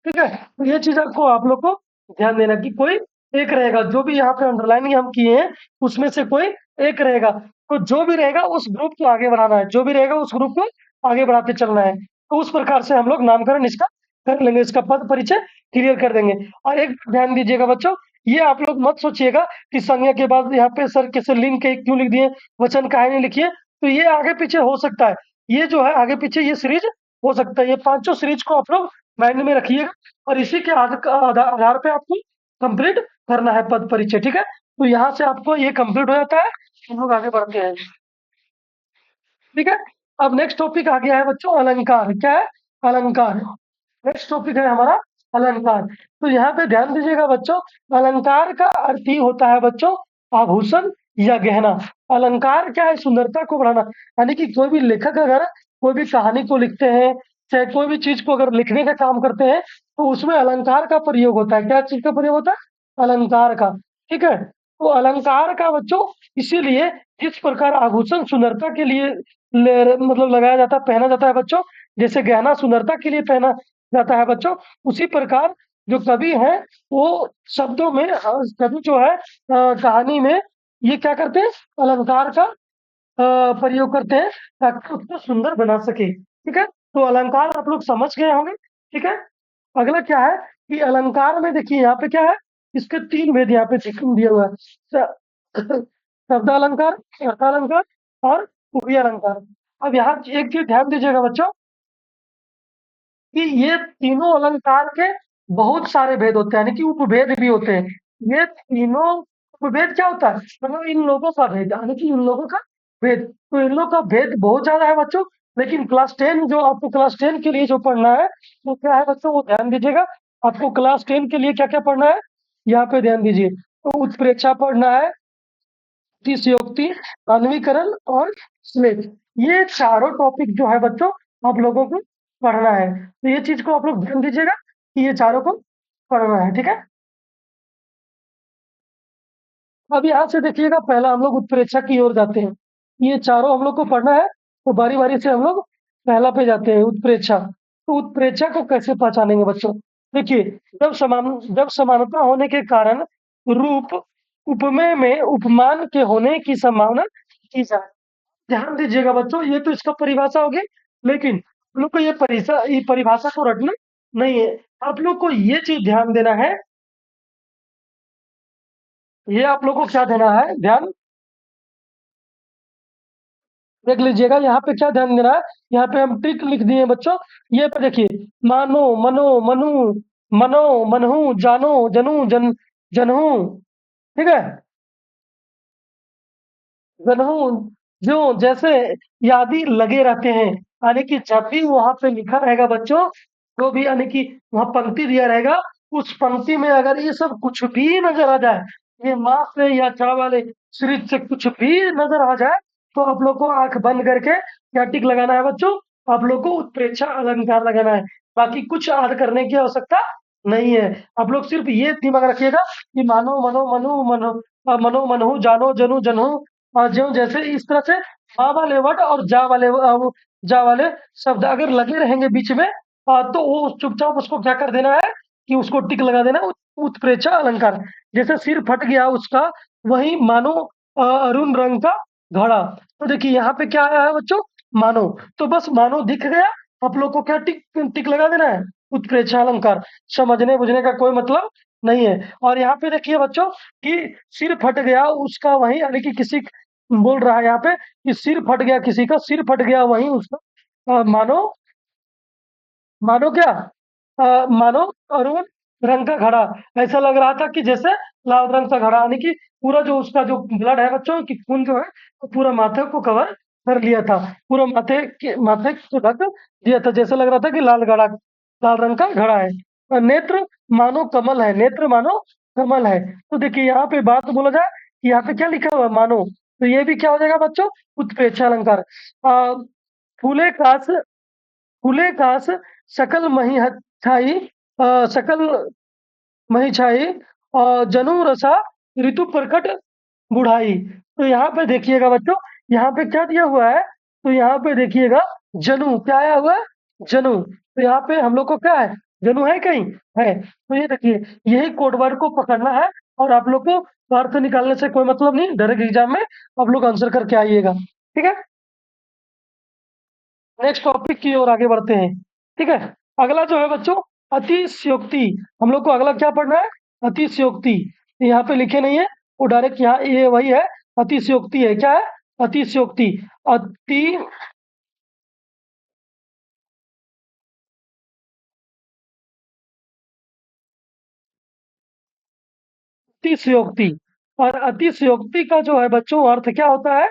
ठीक है, तो ये चीज आपको, आप लोग को ध्यान देना कि कोई एक रहेगा। जो भी यहाँ पे अंडरलाइनिंग हम किए हैं उसमें से कोई एक रहेगा, तो जो भी रहेगा उस ग्रुप को आगे बढ़ाना है, जो भी रहेगा उस ग्रुप को आगे बढ़ाते चलना है। तो उस प्रकार से हम लोग नामकरण इसका कर लेंगे, इसका पद परिचय क्लियर कर देंगे। और एक ध्यान दीजिएगा बच्चों, ये आप लोग मत सोचिएगा कि संज्ञा के बाद यहाँ पे सर कैसे लिंग के क्यों लिख दिए, वचन काहे नहीं लिखिए। तो ये आगे पीछे हो सकता है, ये जो है आगे पीछे ये सीरीज हो सकता है। ये पांचों सीरीज को आप लोग माइंड में रखिएगा, और इसी के आधार पे आपको कंप्लीट करना है पद परिचय। ठीक है, तो यहाँ से आपको ये कंप्लीट हो जाता है, हम लोग आगे बढ़ते हैं। ठीक है, अब नेक्स्ट टॉपिक आ गया है बच्चों अलंकार। क्या है? अलंकार। नेक्स्ट टॉपिक है हमारा अलंकार। तो यहाँ पे ध्यान दीजिएगा बच्चों, अलंकार का अर्थ ही होता है बच्चों आभूषण या गहना। अलंकार क्या है? सुंदरता को बढ़ाना। यानी कि कोई भी लेखक अगर कोई भी कहानी को लिखते हैं, चाहे कोई भी चीज को अगर लिखने का काम करते हैं, तो उसमें अलंकार का प्रयोग होता है। क्या चीज का प्रयोग होता है? अलंकार का। ठीक है, तो अलंकार का बच्चों इसीलिए जिस प्रकार आभूषण सुंदरता के लिए मतलब लगाया जाता है, पहना जाता है बच्चों, जैसे गहना सुंदरता के लिए पहना जाता है बच्चों, उसी प्रकार जो कवि है वो शब्दों में कवि जो है कहानी में ये क्या करते हैं? अलंकार का प्रयोग करते हैं ताकि उसको सुंदर बना सके। ठीक है, तो अलंकार आप लोग समझ गए होंगे। ठीक है, अगला क्या है कि अलंकार में देखिए यहाँ पे क्या है, इसके तीन भेद यहाँ पे दिया हुआ है। शब्द अलंकार, अर्थ अलंकार और उपरी अलंकार। अब यहाँ एक चीज ध्यान दीजिएगा बच्चों कि ये तीनों अलंकार के बहुत सारे भेद होते हैं, यानी कि उपभेद भी होते हैं। ये तीनों उपभेद क्या होता है? मतलब इन लोगों का भेद, यानी कि इन लोगों का भेद। तो इन लोगों का भेद बहुत ज्यादा है बच्चों। लेकिन क्लास 10 जो आपको क्लास 10 के लिए जो पढ़ना है, तो क्या है बच्चों, वो ध्यान दीजिएगा। आपको क्लास 10 के लिए क्या क्या पढ़ना है, यहाँ पे ध्यान दीजिए। तो उत्प्रेक्षा पढ़ना है, अतिशयोक्ति, अन्वीकरण और श्लेष। ये चारों टॉपिक जो है बच्चों आप लोगों को पढ़ना है। तो ये चीज को आप लोग ध्यान दीजिएगा कि ये चारों को पढ़ना है। ठीक है, अब यहाँ से देखिएगा, पहला हम लोग उत्प्रेक्षा की ओर जाते हैं। ये चारों हम लोग को पढ़ना है, तो बारी बारी से हम लोग पहला पे जाते हैं, उत्प्रेक्षा। तो उत्प्रेक्षा को कैसे पहचानेंगे बच्चों? देखिए, जब समानता होने के कारण रूप उपमेय में उपमान के होने की संभावना की जाए। ध्यान दीजिएगा बच्चों, ये तो इसका परिभाषा होगी, लेकिन आप लोग को ये परिभाषा को रटना नहीं है। आप लोग को ये चीज ध्यान देना है, ये आप लोग को क्या देना है ध्यान, देख लीजिएगा यहाँ पे क्या ध्यान देना है। यहाँ पे हम ट्रिक लिख दिए बच्चों। ये पे देखिए, मानो, मनो, मनु, मनो, मनहु, जानो, जनू, जनहू। ठीक है, जनहू, जो, जैसे यादि लगे रहते हैं। यानी कि जब भी वहां पे लिखा रहेगा बच्चों, जो भी यानी कि वहां पंक्ति दिया रहेगा, उस पंक्ति में अगर ये सब कुछ भी नजर आ जाए, ये माँ से या चा वाले शरीर से कुछ भी नजर आ जाए, तो आप लोग को आंख बंद करके क्या टिक लगाना है बच्चों? आप लोग को उत्प्रेक्षा अलंकार लगाना है। बाकी कुछ ऐड करने की आवश्यकता नहीं है। आप लोग सिर्फ ये दिमाग रखिएगा कि मानो, मनो, मनु, मनो, मनो, मनहु, जानो, जनू, जनहू, और ज्यों जैसे इस तरह से आ वाले वर्ड और जा वाले शब्द अगर लगे रहेंगे बीच में, तो वो चुपचाप उसको क्या कर देना है कि उसको टिक लगा देना। उत्प्रेक्षा अलंकार, जैसे सिर फट गया उसका, वही मानो अरुण रंग का घड़ा। तो देखिए यहाँ पे क्या आया है बच्चों, मानो। तो बस मानो दिख गया, आप लोग को क्या टिक टिक लगा देना है, उत्प्रेक्षा अलंकार। समझने बुझने का कोई मतलब नहीं है। और यहाँ पे देखिए बच्चों कि सिर फट गया उसका, वही यानी कि किसी बोल रहा है यहाँ पे कि सिर फट गया, किसी का सिर फट गया, वहीं उसका मानो, मानो क्या, मानो अरुण रंग का घड़ा। ऐसा लग रहा था कि जैसे लाल रंग का घड़ा, यानी कि पूरा जो उसका जो ब्लड है बच्चों की खून जो है, वो पूरा माथे को कवर कर लिया था, पूरा माथे को ढक दिया था, जैसे लग रहा था कि लाल रंग का घड़ा है। नेत्र मानो कमल है, नेत्र मानो कमल है। तो देखिए यहाँ पे बात बोला जाए कि यहाँ पे क्या लिखा हुआ है, मानो, तो ये भी क्या हो जाएगा बच्चों, उत्प्रेक्षा अलंकार। फूले कास, फूले कास, सकल मही छाई, सकल मही छाई, जनु रसा, ऋतु प्रकट बुढ़ाई। तो यहाँ पे देखिएगा बच्चों, यहाँ पे क्या दिया हुआ है, तो यहाँ पे देखिएगा जनु, क्या आया हुआ है, जनु। तो यहाँ पे हम लोग को क्या है, जनु है कहीं, है। तो ये देखिए, यही कोड वर्ड को पकड़ना है, और आप लोग को अर्थ निकालने से कोई मतलब नहीं, डायरेक्ट एग्जाम में आप लोग आंसर करके आइएगा, ठीक है। नेक्स्ट टॉपिक की ओर आगे बढ़ते हैं, ठीक है। अगला जो है बच्चों, अतिशयोक्ति। हम लोग को अगला क्या पढ़ना है, अतिशयोक्ति। यहाँ पे लिखे नहीं है, वो डायरेक्ट यहाँ ये वही है, अतिशयोक्ति है, क्या है, अतिशयोक्ति। अति अतिशयोक्ति। और अतिशयोक्ति का जो है बच्चों अर्थ क्या होता है,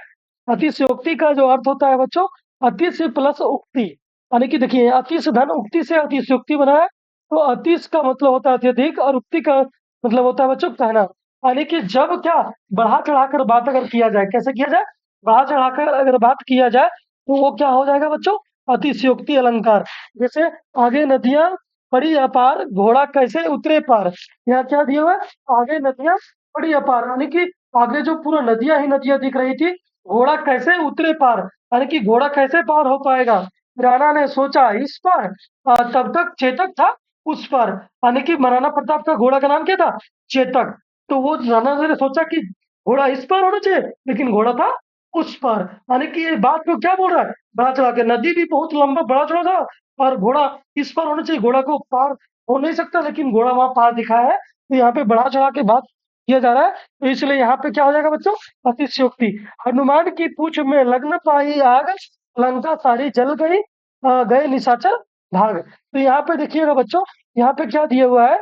अतिशयोक्ति का जो अर्थ होता है बच्चों, अतिश प्लस उक्ति। यानी कि देखिए, अतिश धन उक्ति से अतिशयोक्ति बना है। तो अतिश का मतलब होता है अत्यधिक, और उक्ति का मतलब होता है बच्चों कहना। यानी कि जब क्या, बढ़ा चढ़ाकर बात अगर किया जाए, कैसे किया जाए, बढ़ा चढ़ाकर अगर बात किया जाए, तो वो क्या हो जाएगा बच्चों, अतिशयोक्ति अलंकार। जैसे आगे नदियां पड़ी अपार, घोड़ा कैसे उतरे पार। यहाँ क्या दिया हुआ है, आगे नदियां बड़ी अपार, यानी कि आगे जो पूरा नदियां ही नदियां दिख रही थी, घोड़ा कैसे उतरे पार, यानी कि घोड़ा कैसे पार हो पाएगा। राणा ने सोचा इस पार, तब तक चेतक था उस पार। यानी कि महाराणा प्रताप का घोड़ा का नाम क्या था, चेतक। तो वो राणा ने सोचा कि घोड़ा इस पार होना चाहिए, लेकिन घोड़ा था उस पार। यानी कि ये बात को क्या बोल रहा है, बड़ा चढ़ा के, नदी भी बहुत लंबा बड़ा चढ़ा था, और घोड़ा इस पार होना चाहिए, घोड़ा को पार हो नहीं सकता, लेकिन घोड़ा वहां पार दिखाया है। तो यहाँ पे बढ़ा चढ़ा के बात किया जा रहा है, तो इसलिए यहाँ पे क्या हो जाएगा बच्चों, अतिशयोक्ति। हनुमान की पूछ में लग न पाई आग, लंका सारी जल गई, गए निशाचर भाग। तो यहाँ पे देखिएगा बच्चों, यहाँ पे क्या दिया हुआ है,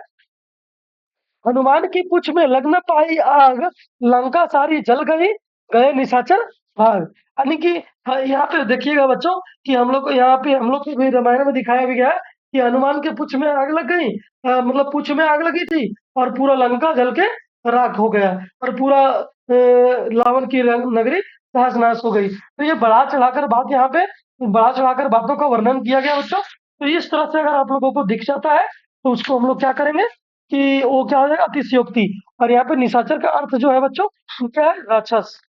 हनुमान की पूछ में लग न पाई आग, लंका सारी जल गई, गए निशाचर भाग। यानी कि यहाँ पे देखिएगा बच्चों, कि हम लोग को यहाँ पे, हम लोग को भी रामायण में दिखाया भी गया है कि हनुमान के पूछ में आग लग गई, मतलब पूछ में आग लगी थी, और पूरा लंका जल के राख हो गया, और पूरा रावण की नगरी तहस नहस हो गई। तो ये बढ़ा चढ़ाकर बात, यहाँ पे बढ़ा चढ़ाकर बातों का वर्णन किया गया बच्चों। तो इस तरह से अगर आप लोगों को दिख जाता है, तो उसको हम लोग क्या करेंगे, कि वो क्या हो जाएगा, अतिशयोक्ति। और यहाँ पे निशाचर का अर्थ जो है बच्चों, वो क्या है, राक्षस।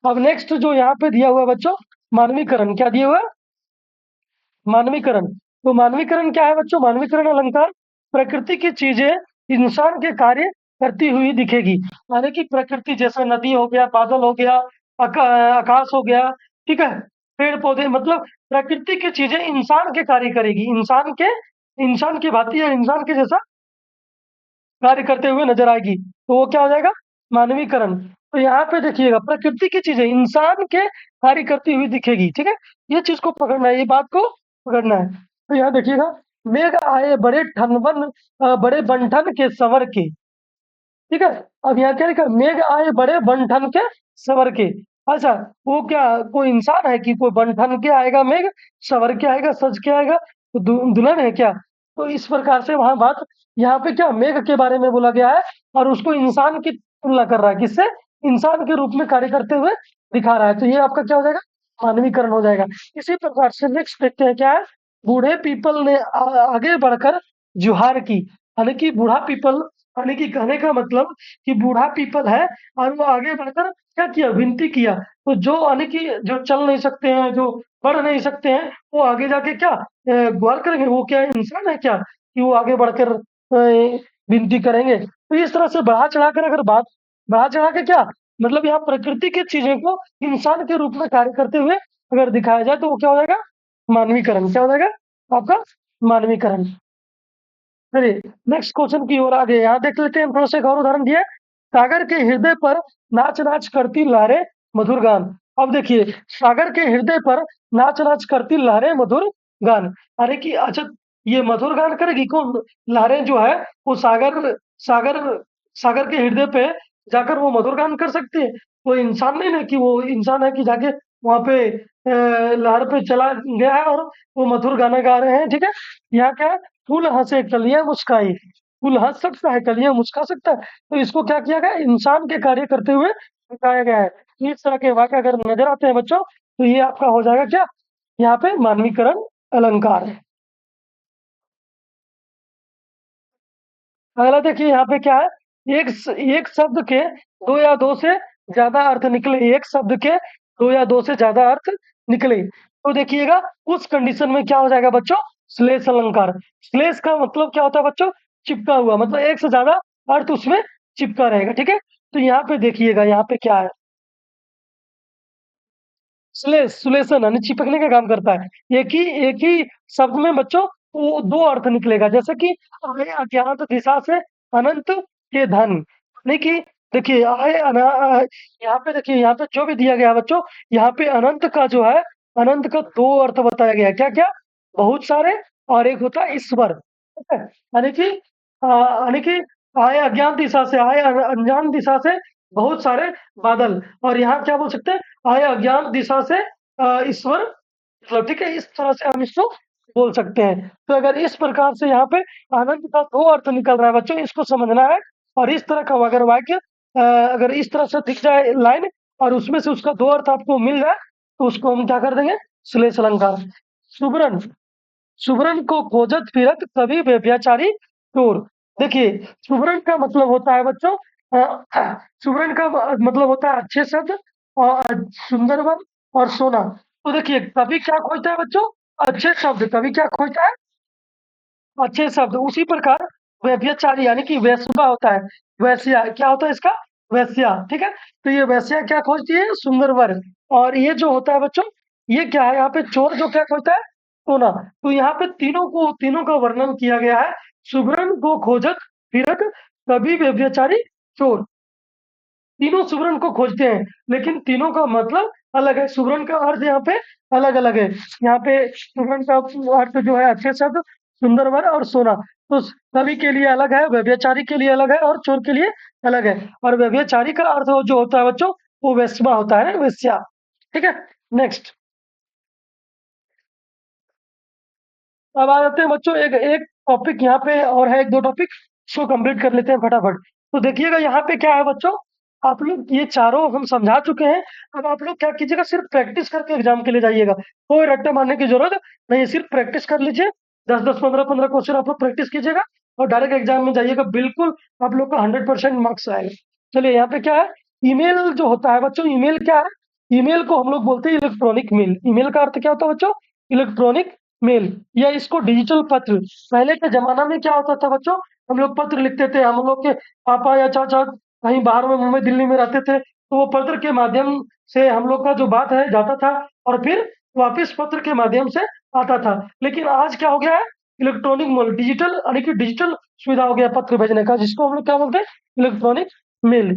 अब नेक्स्ट जो यहाँ पे दिया हुआ है बच्चों, मानवीकरण। क्या दिया हुआ है, मानवीकरण। तो मानवीकरण क्या है बच्चों, मानवीकरण अलंकार, प्रकृति की चीजें इंसान के कार्य करती हुई दिखेगी। यानी कि प्रकृति, जैसे नदी हो गया, बादल हो गया, आकाश हो गया, ठीक है, पेड़ पौधे, मतलब प्रकृति की चीजें इंसान के कार्य करेगी, इंसान की भांति या इंसान के जैसा कार्य करते हुए नजर आएगी, तो वो क्या हो जाएगा, मानवीकरण। तो यहाँ पे देखिएगा, प्रकृति की चीजें इंसान के कार्य करती हुई दिखेगी, ठीक है। ये चीज को पकड़ना है, ये बात को पकड़ना है। तो यहाँ देखिएगा, मेघ आए बड़े ठनवन, बड़े बंठन के सवर के, ठीक है। अब यहाँ क्या लिखा, मेघ आए बड़े बंठन के सवर के। अच्छा, वो क्या कोई इंसान है कि कोई बंठन के आएगा मेघ, सवर के आएगा, सज के आएगा, तो दुल्हन है क्या। तो इस प्रकार से वहां बात, यहाँ पे क्या मेघ के बारे में बोला गया है, और उसको इंसान की तुलना कर रहा है, किससे, इंसान के रूप में कार्य करते हुए दिखा रहा है। तो ये आपका क्या हो जाएगा, मानवीकरण हो जाएगा। इसी प्रकार से नेक्स्ट देखते हैं क्या है, बूढ़े पीपल ने आगे बढ़कर जुहार की। यानी कि बूढ़ा पीपल, यानी कि कहने का मतलब कि बूढ़ा पीपल है, और वो आगे बढ़कर क्या किया, विनती किया। तो जो यानी कि जो चल नहीं सकते हैं, जो बढ़ नहीं सकते हैं, वो आगे जाके क्या गुहार करेंगे, वो क्या इंसान है क्या, कि वो आगे बढ़कर विनती करेंगे। तो इस तरह से बढ़ा चढ़ाकर अगर बात, बढ़ा चढ़ा के क्या मतलब, यहाँ प्रकृति की चीजें को इंसान के रूप में कार्य करते हुए अगर दिखाया जाए, तो वो क्या हो जाएगा, मानवीकरण। क्या हो जाएगा आपका, मानवीकरण। चलिए नेक्स्ट क्वेश्चन की ओर आगे यहाँ देख लेते हैं, थोड़ा सा एक और उदाहरण दिया है। सागर के हृदय पर नाच नाच करती लहरें मधुर गान। अब देखिए, सागर के हृदय पर नाच नाच करती लहरें मधुर गान, यानी कि अच्छा, ये मधुर गान करेगी कौन, लहरें जो है वो सागर सागर के हृदय पे जाकर वो मधुर गान कर सकती है। वो इंसान नहीं ना, कि वो इंसान है कि जाके वहां पे लहर पे चला गया है और वो मधुर गाना गा रहे हैं, ठीक है। यहाँ क्या है, फूल हंसे कलियां मुस्काई। फूल हंस सकता है, कलियां मुस्का सकता है, तो इसको क्या किया गया, इंसान के कार्य करते हुए दिखाया गया है। इस तरह के वाक्य अगर नजर आते हैं बच्चों, तो ये आपका हो जाएगा क्या, यहाँ पे मानवीकरण अलंकार है। अगला देखिए यहाँ पे क्या है, एक शब्द के दो या दो से ज्यादा अर्थ निकले, एक शब्द के दो या दो से ज्यादा अर्थ निकले, तो देखिएगा उस कंडीशन में क्या हो जाएगा बच्चों, श्लेष अलंकार। श्लेष का मतलब क्या होता है बच्चों, चिपका हुआ, मतलब एक से ज्यादा अर्थ उसमें चिपका रहेगा, ठीक है। तो यहाँ पे देखिएगा, यहाँ पे क्या है, सुलेशन यानी चिपकने का काम करता है। एक ही शब्द में बच्चों वो दो अर्थ निकलेगा, जैसे कि आए अज्ञात दिशा से अनंत के धन, यानी कि देखिए यहाँ पे देखिए, यहाँ पे जो भी दिया गया है बच्चों, यहाँ पे अनंत का जो है, अनंत का दो अर्थ बताया गया है, क्या क्या, बहुत सारे, और एक होता है ईश्वर, ठीक है। यानी कि आए अज्ञात दिशा से, आए अनजान दिशा से बहुत सारे बादल, और यहाँ क्या बोल सकते हैं, आए अज्ञात दिशा से ईश्वर, मतलब ठीक है, इस तरह से हम इसको बोल सकते हैं। तो अगर इस प्रकार से यहाँ पे आनंद का दो अर्थ निकल रहा है बच्चों, इसको समझना है। और इस तरह का अगर वाक्य अगर इस तरह से दिख जाए लाइन, और उसमें से उसका दो अर्थ आपको मिल जाए, तो उसको हम क्या कर देंगे, श्लेष अलंकार। सुबरन, सुबरन को खोजत फिरत कवि व्यभिचारी चोर। देखिए, सुबरन का मतलब होता है बच्चों, सुबरन का मतलब होता है अच्छे शब्द, और सुंदर वन, और सोना। तो देखिए, कवि क्या खोजता है बच्चों, अच्छे शब्द, कवि क्या खोजता है, अच्छे शब्द। उसी प्रकार व्यभिचारी यानी कि वेश्या होता है, वैश्या क्या होता है इसका, वैश्या, ठीक है। तो ये वैश्या क्या खोजती है, सुंदर वर। और ये जो होता है बच्चों, ये क्या है, यहाँ पे चोर जो क्या खोजता है, सोना। तो यहाँ पे तीनों का वर्णन किया गया है, सुबरन को खोजत फिरत कभी व्यभिचारी चोर। तीनों सुवर्ण को खोजते हैं, लेकिन तीनों का मतलब अलग है, सुवर्ण का अर्थ यहाँ पे अलग अलग है। यहाँ पे सुवर्ण का अर्थ जो है अच्छे शब्द, सुंदर वर, और सोना। तो सभी के लिए अलग है, व्यभिचारी के लिए अलग है, और चोर के लिए अलग है। और व्यभिचारी का अर्थ जो होता है बच्चों, वो वेश्या होता है, वेश्या, ठीक है। नेक्स्ट, अब आ जाते हैं बच्चों, एक एक टॉपिक यहाँ पे और है, एक दो टॉपिक, इसको कंप्लीट कर लेते हैं फटाफट। तो देखिएगा यहाँ पे क्या है बच्चों, आप लोग ये चारों हम समझा चुके हैं। अब आप लोग क्या कीजिएगा, सिर्फ प्रैक्टिस करके एग्जाम के लिए जाइएगा, कोई रट्टा मारने की जरूरत नहीं है, सिर्फ प्रैक्टिस कर लीजिए। 10 10 15 15 क्वेश्चन आप लोग प्रैक्टिस कीजिएगा, और डायरेक्ट एग्जाम में जाइएगा, बिल्कुल आप लोग का 100% मार्क्स आएगा। चलिए, यहाँ पे क्या है, ईमेल जो होता है बच्चों, ईमेल क्या है, ईमेल को हम लोग बोलते हैं इलेक्ट्रॉनिक मेल। ईमेल का अर्थ क्या होता है बच्चों, इलेक्ट्रॉनिक मेल, या इसको डिजिटल पत्र। पहले के जमाना में क्या होता था बच्चों, हम लोग पत्र लिखते थे, हम लोग के पापा या चाचा कहीं बाहर में, मुंबई दिल्ली में रहते थे, तो वो पत्र के माध्यम से हम लोग का जो बात है जाता था, और फिर वापिस पत्र के माध्यम से आता था। लेकिन आज क्या हो गया है, इलेक्ट्रॉनिक मेल, डिजिटल, यानी कि डिजिटल सुविधा हो गया पत्र भेजने का, जिसको हम लोग क्या बोलते हैं, इलेक्ट्रॉनिक मेल।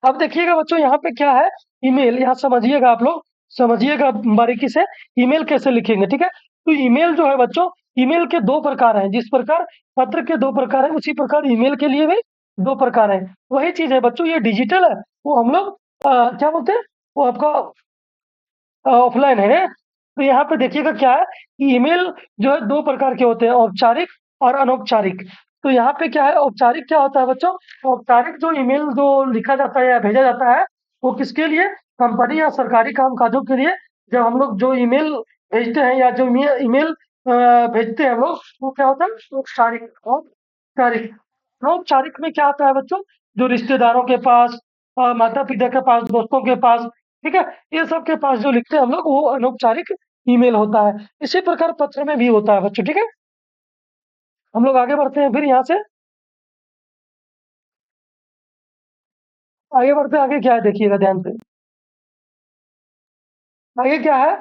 अब देखिएगा बच्चों, यहाँ पे क्या है, ईमेल, यहाँ समझिएगा, आप लोग समझिएगा बारीकी से, ईमेल कैसे लिखेंगे, ठीक है। तो ईमेल जो है बच्चों, ईमेल के दो प्रकार हैं, जिस प्रकार पत्र के दो प्रकार हैं, उसी प्रकार ईमेल के लिए भी दो प्रकार हैं। वही चीज है बच्चों, ये डिजिटल है, वो हम लोग क्या बोलते हैं, वो आपका ऑफलाइन है। तो यहाँ पे देखिएगा क्या है, कि ईमेल जो है दो प्रकार के होते हैं, औपचारिक और अनौपचारिक। तो यहाँ पे क्या है, औपचारिक क्या होता है बच्चों, औपचारिक जो ईमेल जो लिखा जाता है या भेजा जाता है, वो किसके लिए, कंपनी या सरकारी कामकाजों के लिए। जब हम लोग जो ईमेल भेजते हैं, या जो ईमेल भेजते हैं हम लोग, वो क्या होता है, औपचारिक। औपचारिक, अनौपचारिक में क्या होता है बच्चों, जो रिश्तेदारों के पास, माता पिता के पास, दोस्तों के पास, ठीक है, ये सब के पास जो लिखते हैं हम लोग, वो अनौपचारिक ईमेल होता है। इसी प्रकार पत्र में भी होता है बच्चों, ठीक है। हम लोग आगे बढ़ते हैं फिर यहाँ से, आगे बढ़ते हैं, आगे क्या है देखिएगा ध्यान से, आगे क्या है।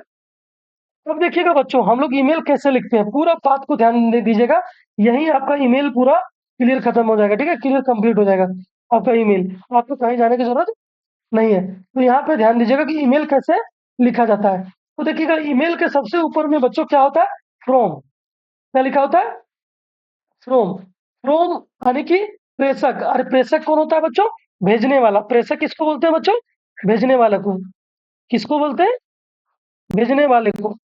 अब देखिएगा बच्चों, हम लोग ईमेल कैसे लिखते हैं, पूरा बात को ध्यान दे दीजिएगा, यही आपका ईमेल पूरा क्लियर खत्म हो जाएगा, ठीक है, क्लियर कंप्लीट हो जाएगा आपका ईमेल, आपको कहीं जाने की जरूरत नहीं है। तो यहाँ पे ध्यान दीजिएगा कि ईमेल कैसे लिखा जाता है। तो देखिएगा, ईमेल के सबसे ऊपर में बच्चों क्या होता है, फ्रॉम, क्या लिखा होता है, फ्रोम। फ्रोम यानी कि प्रेषक, अरे प्रेषक कौन होता है बच्चों, भेजने वाला। प्रेषक किसको बोलते हैं बच्चों, भेजने वाले को। किसको बोलते हैं, भेजने वाले को।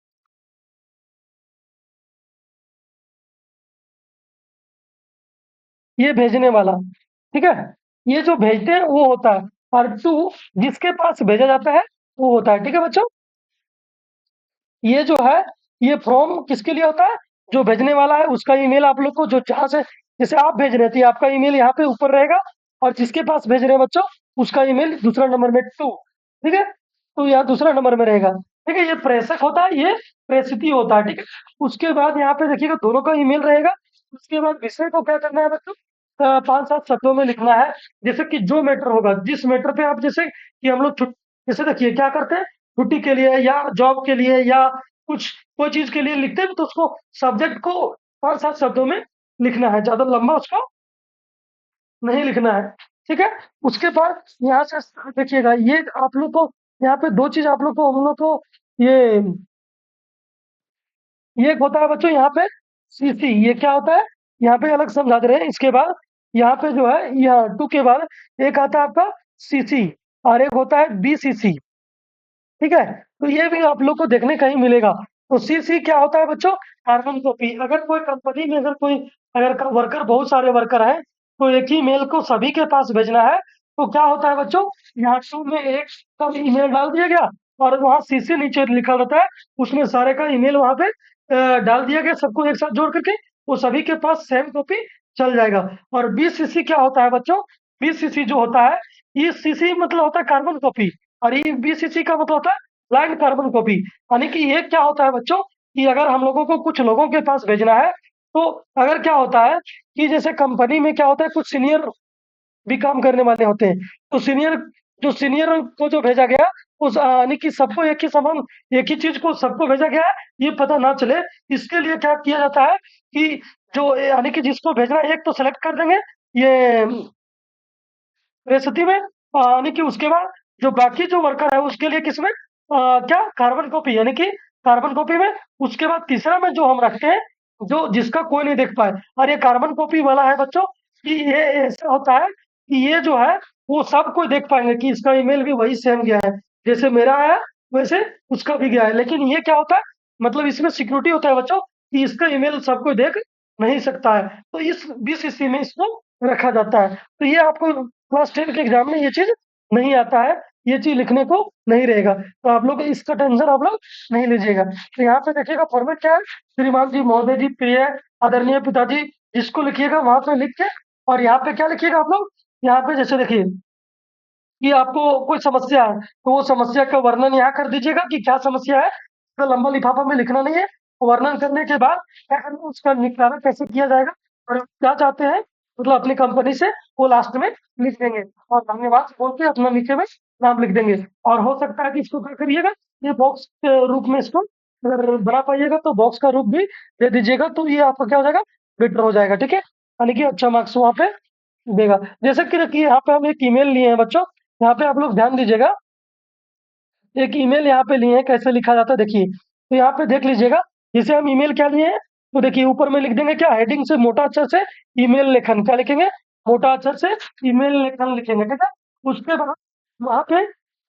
ये भेजने वाला, ठीक है। ये जो भेजते हैं वो होता है, और टू जिसके पास भेजा जाता है वो होता है, ठीक है बच्चों। ये जो है ये फ्रॉम किसके लिए होता है, जो भेजने वाला है उसका ईमेल आप लोग को, जो जहां से जैसे आप भेज रहे थे आपका ईमेल यहाँ पे ऊपर रहेगा, और जिसके पास भेज रहे हैं बच्चों उसका ईमेल दूसरा नंबर में टू, ठीक है। तो यहाँ दूसरा नंबर में रहेगा, ठीक है। ये प्रेषक होता है, ये प्रेषित होता है, ठीक है। उसके बाद यहाँ पे देखिएगा दोनों का ईमेल रहेगा। उसके बाद विषय को क्या करना है बच्चों, 5-7 शब्दों में लिखना है। जैसे कि जो मैटर होगा, जिस मैटर पे आप, जैसे कि हम लोग जैसे देखिए क्या करते हैं, छुट्टी के लिए या जॉब के लिए या कुछ कोई चीज के लिए लिखते हैं, तो उसको सब्जेक्ट को 5-7 शब्दों में लिखना है, ज्यादा लंबा उसको नहीं लिखना है, ठीक है। उसके बाद यहाँ से देखिएगा, ये आप लोग को यहाँ पे दो चीज आप लोग को, हम लोग को ये ये एक होता है बच्चों यहाँ पे सीसी, ये क्या होता है यहाँ पे अलग समझा दे रहे हैं। इसके बाद यहाँ पे जो है, यहाँ टू के बाद एक आता है आपका सीसी, और एक होता है बीसीसी, ठीक है। तो ये भी आप लोग को देखने का ही मिलेगा। तो सीसी क्या होता है बच्चों, कार्बन कॉपी। अगर कोई कंपनी में अगर वर्कर, बहुत सारे वर्कर हैं, तो एक ही मेल को सभी के पास भेजना है, तो क्या होता है बच्चों, यहाँ टू में एक का ईमेल डाल दिया गया, और वहाँ सीसी नीचे लिखा रहता है, उसमें सारे का ईमेल वहाँ पे डाल दिया गया, सबको एक साथ जोड़ करके वो सभी के पास सेम कॉपी चल जाएगा। और बीसीसी क्या होता है बच्चों, बीसीसी जो होता है, ये सीसी मतलब होता है कार्बन कॉपी, और ये बीसीसी का मतलब होता है ब्लाइंड कार्बन कॉपी। यानी कि ये क्या होता है बच्चों, कि अगर हम लोगों को कुछ लोगों के पास भेजना है, तो अगर क्या होता है कि जैसे कंपनी में क्या होता है, कुछ सीनियर भी काम करने वाले होते हैं, तो सीनियर को जो भेजा गया, उस यानी कि सबको एक ही समान, एक ही चीज को सबको भेजा गया है, ये पता ना चले, इसके लिए क्या किया जाता है कि जो यानी कि जिसको भेजना है एक तो सेलेक्ट कर देंगे ये रेसिपी में, यानी कि उसके बाद जो बाकी जो वर्कर है उसके लिए किसमें, क्या कार्बन कॉपी, यानी कि कार्बन कॉपी में। उसके बाद तीसरा में जो हम रखते हैं, जो जिसका कोई नहीं देख पाए, और ये कार्बन कॉपी वाला है बच्चों, कि ये ऐसा होता है कि ये जो है वो सब कोई देख पाएंगे कि इसका ईमेल भी वही सेम गया है, जैसे मेरा आया वैसे उसका भी गया है। लेकिन ये क्या होता है, मतलब इसमें सिक्योरिटी होता है बच्चों, कि इसका ईमेल सब कोई देख नहीं सकता है, तो इस बीसीसी में इसको रखा जाता है। तो ये आपको क्लास 10 के एग्जाम में ये चीज नहीं आता है, ये चीज लिखने को नहीं रहेगा, तो आप लोग इसका टेंशन आप लोग नहीं लीजिएगा। तो यहाँ पे देखिएगा फॉर्मेट क्या है, श्रीमान जी, महोदय जी, प्रिय आदरणीय पिताजी, जिसको लिखिएगा वहां पे लिख के, और यहाँ पे क्या लिखिएगा आप लोग, यहाँ पे जैसे देखिए कि आपको कोई समस्या है, तो वो समस्या का वर्णन यहाँ कर दीजिएगा कि क्या समस्या है, तो लंबा लिफाफा में लिखना नहीं है। वर्णन करने के बाद क्या करना है, उसका निपटारा कैसे किया जाएगा, और आप क्या चाहते हैं, मतलब अपनी कंपनी से, वो लास्ट में लिख देंगे, और धन्यवाद बोल के अपना नीचे में नाम लिख देंगे। और हो सकता है कि इसको क्या करिएगा, ये बॉक्स के रूप में इसको अगर बना पाइएगा तो बॉक्स का रूप भी दे दीजिएगा, तो ये आपका क्या हो जाएगा, बेटर हो जाएगा, ठीक है। यानी कि अच्छा मार्क्स वहाँ पे देगा। जैसे कि देखिए यहाँ पे हम एक ईमेल लिए हैं बच्चों, यहाँ पे आप लोग ध्यान दीजिएगा, एक ईमेल यहाँ पे लिए हैं, कैसे लिखा जाता है देखिए, तो यहाँ पे देख लीजिएगा, जैसे हम ईमेल क्या लिए हैं, तो देखिए ऊपर में लिख देंगे क्या, हेडिंग से मोटा अक्षर से ईमेल लेखन, क्या लिखेंगे, मोटा अक्षर से ईमेल लेखन लिखेंगे, ठीक है। उसके बाद वहां पे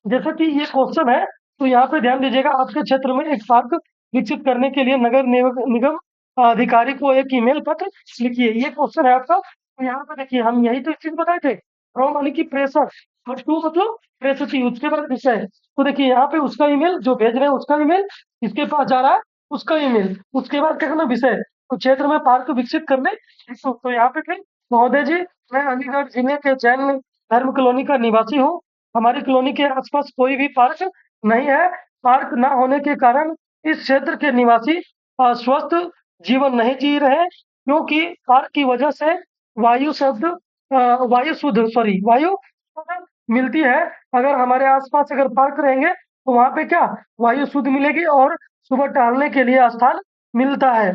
जैसे कि ये क्वेश्चन है, तो यहाँ पे ध्यान दीजिएगा, आपके क्षेत्र में एक पार्क विकसित करने के लिए नगर निगम अधिकारी को एक ईमेल पत्र लिखिए, ये क्वेश्चन है आपका। तो यहाँ पे देखिए हम यही तो चीज बताए थे, फ्रॉम यानी कि प्रेशर, और टू मतलब प्रेषित, उसके बाद विषय। तो देखिए यहाँ पे उसका ईमेल, जो भेज रहे हैं उसका ईमेल, इसके पास जा रहा है उसका ईमेल, उसके बाद क्या करना, विषय, तो क्षेत्र में पार्क विकसित करने इच्छुक। तो यहाँ पे फिर महोदय जी, मैं अलीगढ़ जिले के जैन धर्म कॉलोनी का निवासी हूँ, हमारी कॉलोनी के आसपास कोई भी पार्क नहीं है, पार्क न होने के कारण इस क्षेत्र के निवासी स्वस्थ जीवन नहीं जी रहे, क्योंकि पार्क की वजह से वायु शब्द वायु शुद्ध, सॉरी, वायु शुद्ध मिलती है। अगर हमारे आसपास अगर पार्क रहेंगे, तो वहां पे क्या, वायु शुद्ध मिलेगी, और सुबह टहलने के लिए स्थान मिलता है।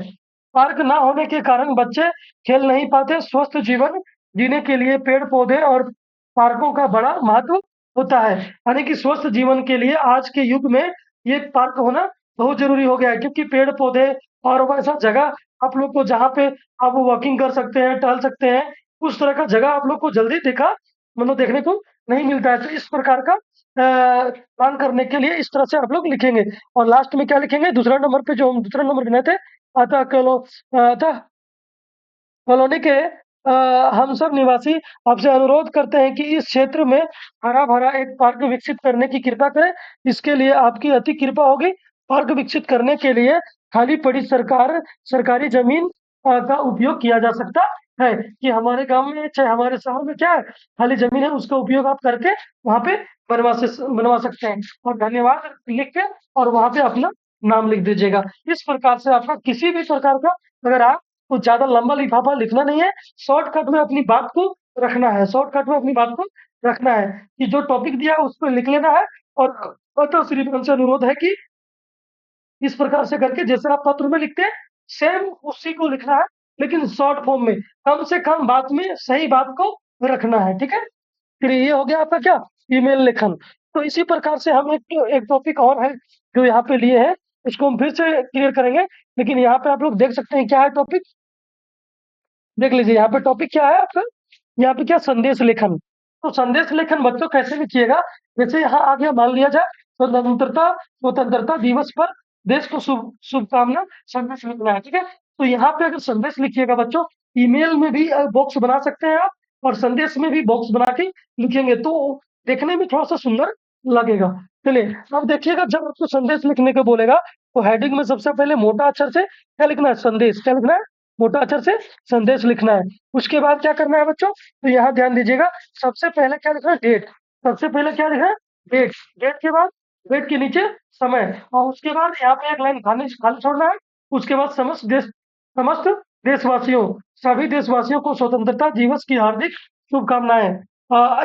पार्क ना होने के कारण बच्चे खेल नहीं पाते, स्वस्थ जीवन जीने के लिए पेड़ पौधे और पार्कों का बड़ा महत्व होता है। यानी कि स्वस्थ जीवन के लिए आज के युग में ये पार्क होना बहुत जरूरी हो गया है, क्योंकि पेड़ पौधे और वैसा जगह आप लोग को, जहाँ पे आप वॉकिंग कर सकते हैं, टहल सकते हैं, उस तरह का जगह आप लोग को जल्दी मतलब देखने को नहीं मिलता है। तो इस प्रकार का प्लान करने के लिए इस तरह से आप लोग लिखेंगे, और लास्ट में क्या लिखेंगे, दूसरा नंबर पे जो हम दूसरा नंबर बनाए थे, अतः कॉलोनी के हम सब निवासी आपसे अनुरोध करते हैं कि इस क्षेत्र में हरा-भरा एक पार्क विकसित करने की कृपा करें। इसके लिए आपकी अति कृपा होगी। पार्क विकसित करने के लिए खाली पड़ी सरकारी ज़मीन का उपयोग किया जा सकता है कि हमारे गाँव में चाहे हमारे शहर में क्या है, खाली ज़मीन है उसका उपयोग आप करके वहाँ पे बनवा सकते हैं और धन्यवाद लिख के और वहाँ पे अपना नाम लिख दीजिएगा। इस प्रकार से आपका किसी भी प्रकार का अगर आप कुछ ज़्यादा लंबा लिफाफा लिखना नहीं है, शॉर्टकट में अपनी बात को रखना है, शॉर्टकट में अपनी बात को रखना है कि जो टॉपिक दिया है उसको लिख लेना है और अतः श्रीमान से अनुरोध है कि इस प्रकार से करके जैसे आप पत्र में लिखते हैं, सेम उसी को लिखना है, लेकिन शॉर्ट फॉर्म में, कम से कम बात में सही बात को रखना है, ठीक है? फिर ये हो गया आपका क्या? ईमेल लेखन। तो इसी प्रकार से हम एक टॉपिक और है, जो यहाँ पे लिए हैं, उसको हम फिर से क्लियर करेंगे, लेकिन यहाँ पे आप लोग देख सकते हैं क्या है टॉपिक? देख लीजिए यहाँ पे टॉपिक क्या है आपका? यहाँ पे क्या संदेश लेखन। तो संदेश लेखन बच्चों कैसे लिखिएगा? जैसे यहाँ आ गया मान लिया जाए स्वतंत्रता दिवस पर देश को शुभकामना संदेश लिखना है, ठीक है? तो यहाँ पे अगर संदेश लिखिएगा बच्चों, ईमेल में भी बॉक्स बना सकते हैं आप और संदेश में भी बॉक्स बना के लिखेंगे तो देखने में थोड़ा सा सुंदर लगेगा। चलिए अब देखिएगा जब आपको संदेश लिखने को बोलेगा तो हेडिंग में सबसे पहले मोटा अक्षर से क्या लिखना है? संदेश। क्या लिखना है? मोटा अक्षर से संदेश लिखना है। उसके बाद क्या करना है बच्चों? तो यहाँ ध्यान दीजिएगा, सबसे पहले क्या लिखना है? डेट। सबसे पहले क्या लिखना है? डेट। डेट के बाद डेट के नीचे समय और उसके बाद यहाँ पे एक लाइन खाली खाली छोड़ना है। उसके बाद समस्त देशवासियों, सभी देशवासियों को स्वतंत्रता दिवस की हार्दिक शुभकामनाएं।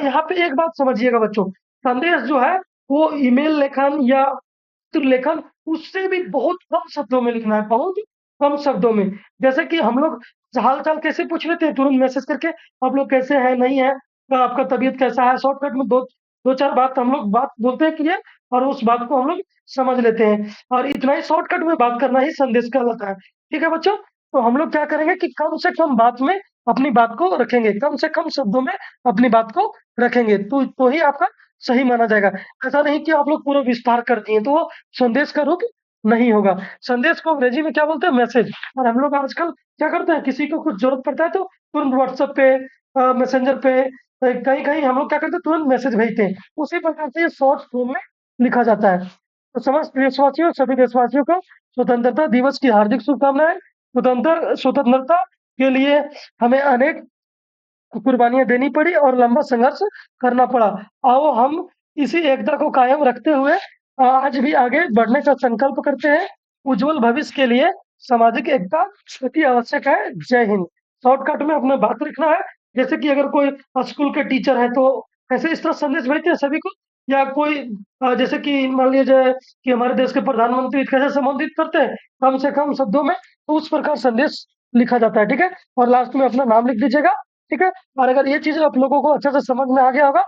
यहाँ पे एक बात समझिएगा बच्चों, संदेश जो है वो ईमेल लेखन या पत्र लेखन उससे भी बहुत कम शब्दों में लिखना है, बहुत कम शब्दों में। जैसे कि हम लोग हाल-चाल कैसे पूछ लेते हैं तुरंत मैसेज करके, आप लोग कैसे हैं, नहीं है, आपका तबीयत कैसा है, शॉर्टकट में 2-4 बात हम लोग बात बोलते हैं क्लियर और उस बात को हम लोग समझ लेते हैं और इतना ही शॉर्टकट में बात करना ही संदेश कहलाता है। ठीक है बच्चों? तो हम लोग क्या करेंगे कि कम से कम बात में अपनी बात को रखेंगे, कम से कम शब्दों में अपनी बात को रखेंगे, तो ही आपका सही माना जाएगा। ऐसा नहीं कि आप लोग पूरा विस्तार कर दिए, तो वो संदेश का रूप नहीं होगा। संदेश को अंग्रेजी में क्या बोलते हैं? मैसेज। और हम लोग आजकल क्या करते हैं, किसी को कुछ ज़रूरत पड़ता है तो तुरंत व्हाट्सएप पे मैसेंजर पे कहीं-कहीं हम लोग क्या करते हैं तुरंत मैसेज भेजते हैं। उसी प्रकार से ये शॉर्ट फॉर्म में लिखा जाता है। तो समस्त देशवासियों, सभी देशवासियों को स्वतंत्रता दिवस की हार्दिक शुभकामनाएँ। स्वतंत्रता के लिए हमें अनेक कुर्बानियाँ देनी पड़ी और लंबा संघर्ष करना पड़ा। आओ हम इसी एकता को कायम रखते हुए आज भी आगे बढ़ने का संकल्प करते हैं। उज्ज्वल भविष्य के लिए सामाजिक एकता अति आवश्यक है। जय हिंद। शॉर्टकट में अपना बात लिखना है। जैसे कि अगर कोई स्कूल के टीचर है तो कैसे इस तरह संदेश भेजते हैं सभी को या कोई जैसे कि मान लिया जाए कि हमारे देश के प्रधानमंत्री कैसे संबोधित करते हैं कम से कम शब्दों में, तो उस प्रकार संदेश लिखा जाता है, ठीक है? और लास्ट में अपना नाम लिख दीजिएगा, ठीक है? और अगर ये चीज़ आप लोगों को अच्छे से समझ में आ गया होगा,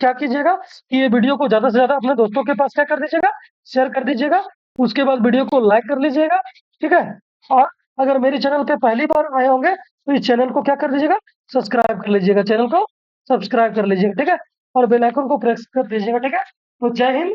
क्या कीजिएगा कि ये वीडियो को ज़्यादा से ज़्यादा अपने दोस्तों के पास क्या कर दीजिएगा, शेयर कर दीजिएगा। उसके बाद वीडियो को लाइक कर लीजिएगा, ठीक है? और अगर मेरे चैनल पे पहली बार आए होंगे, तो इस चैनल को क्या कर दीजिएगा, सब्सक्राइब कर लीजिएगा, चैनल को सब्सक्राइब कर लीजिएगा, ठीक है? और बेल आइकन को प्रेस कर दीजिएगा, ठीक है? तो जय हिंद।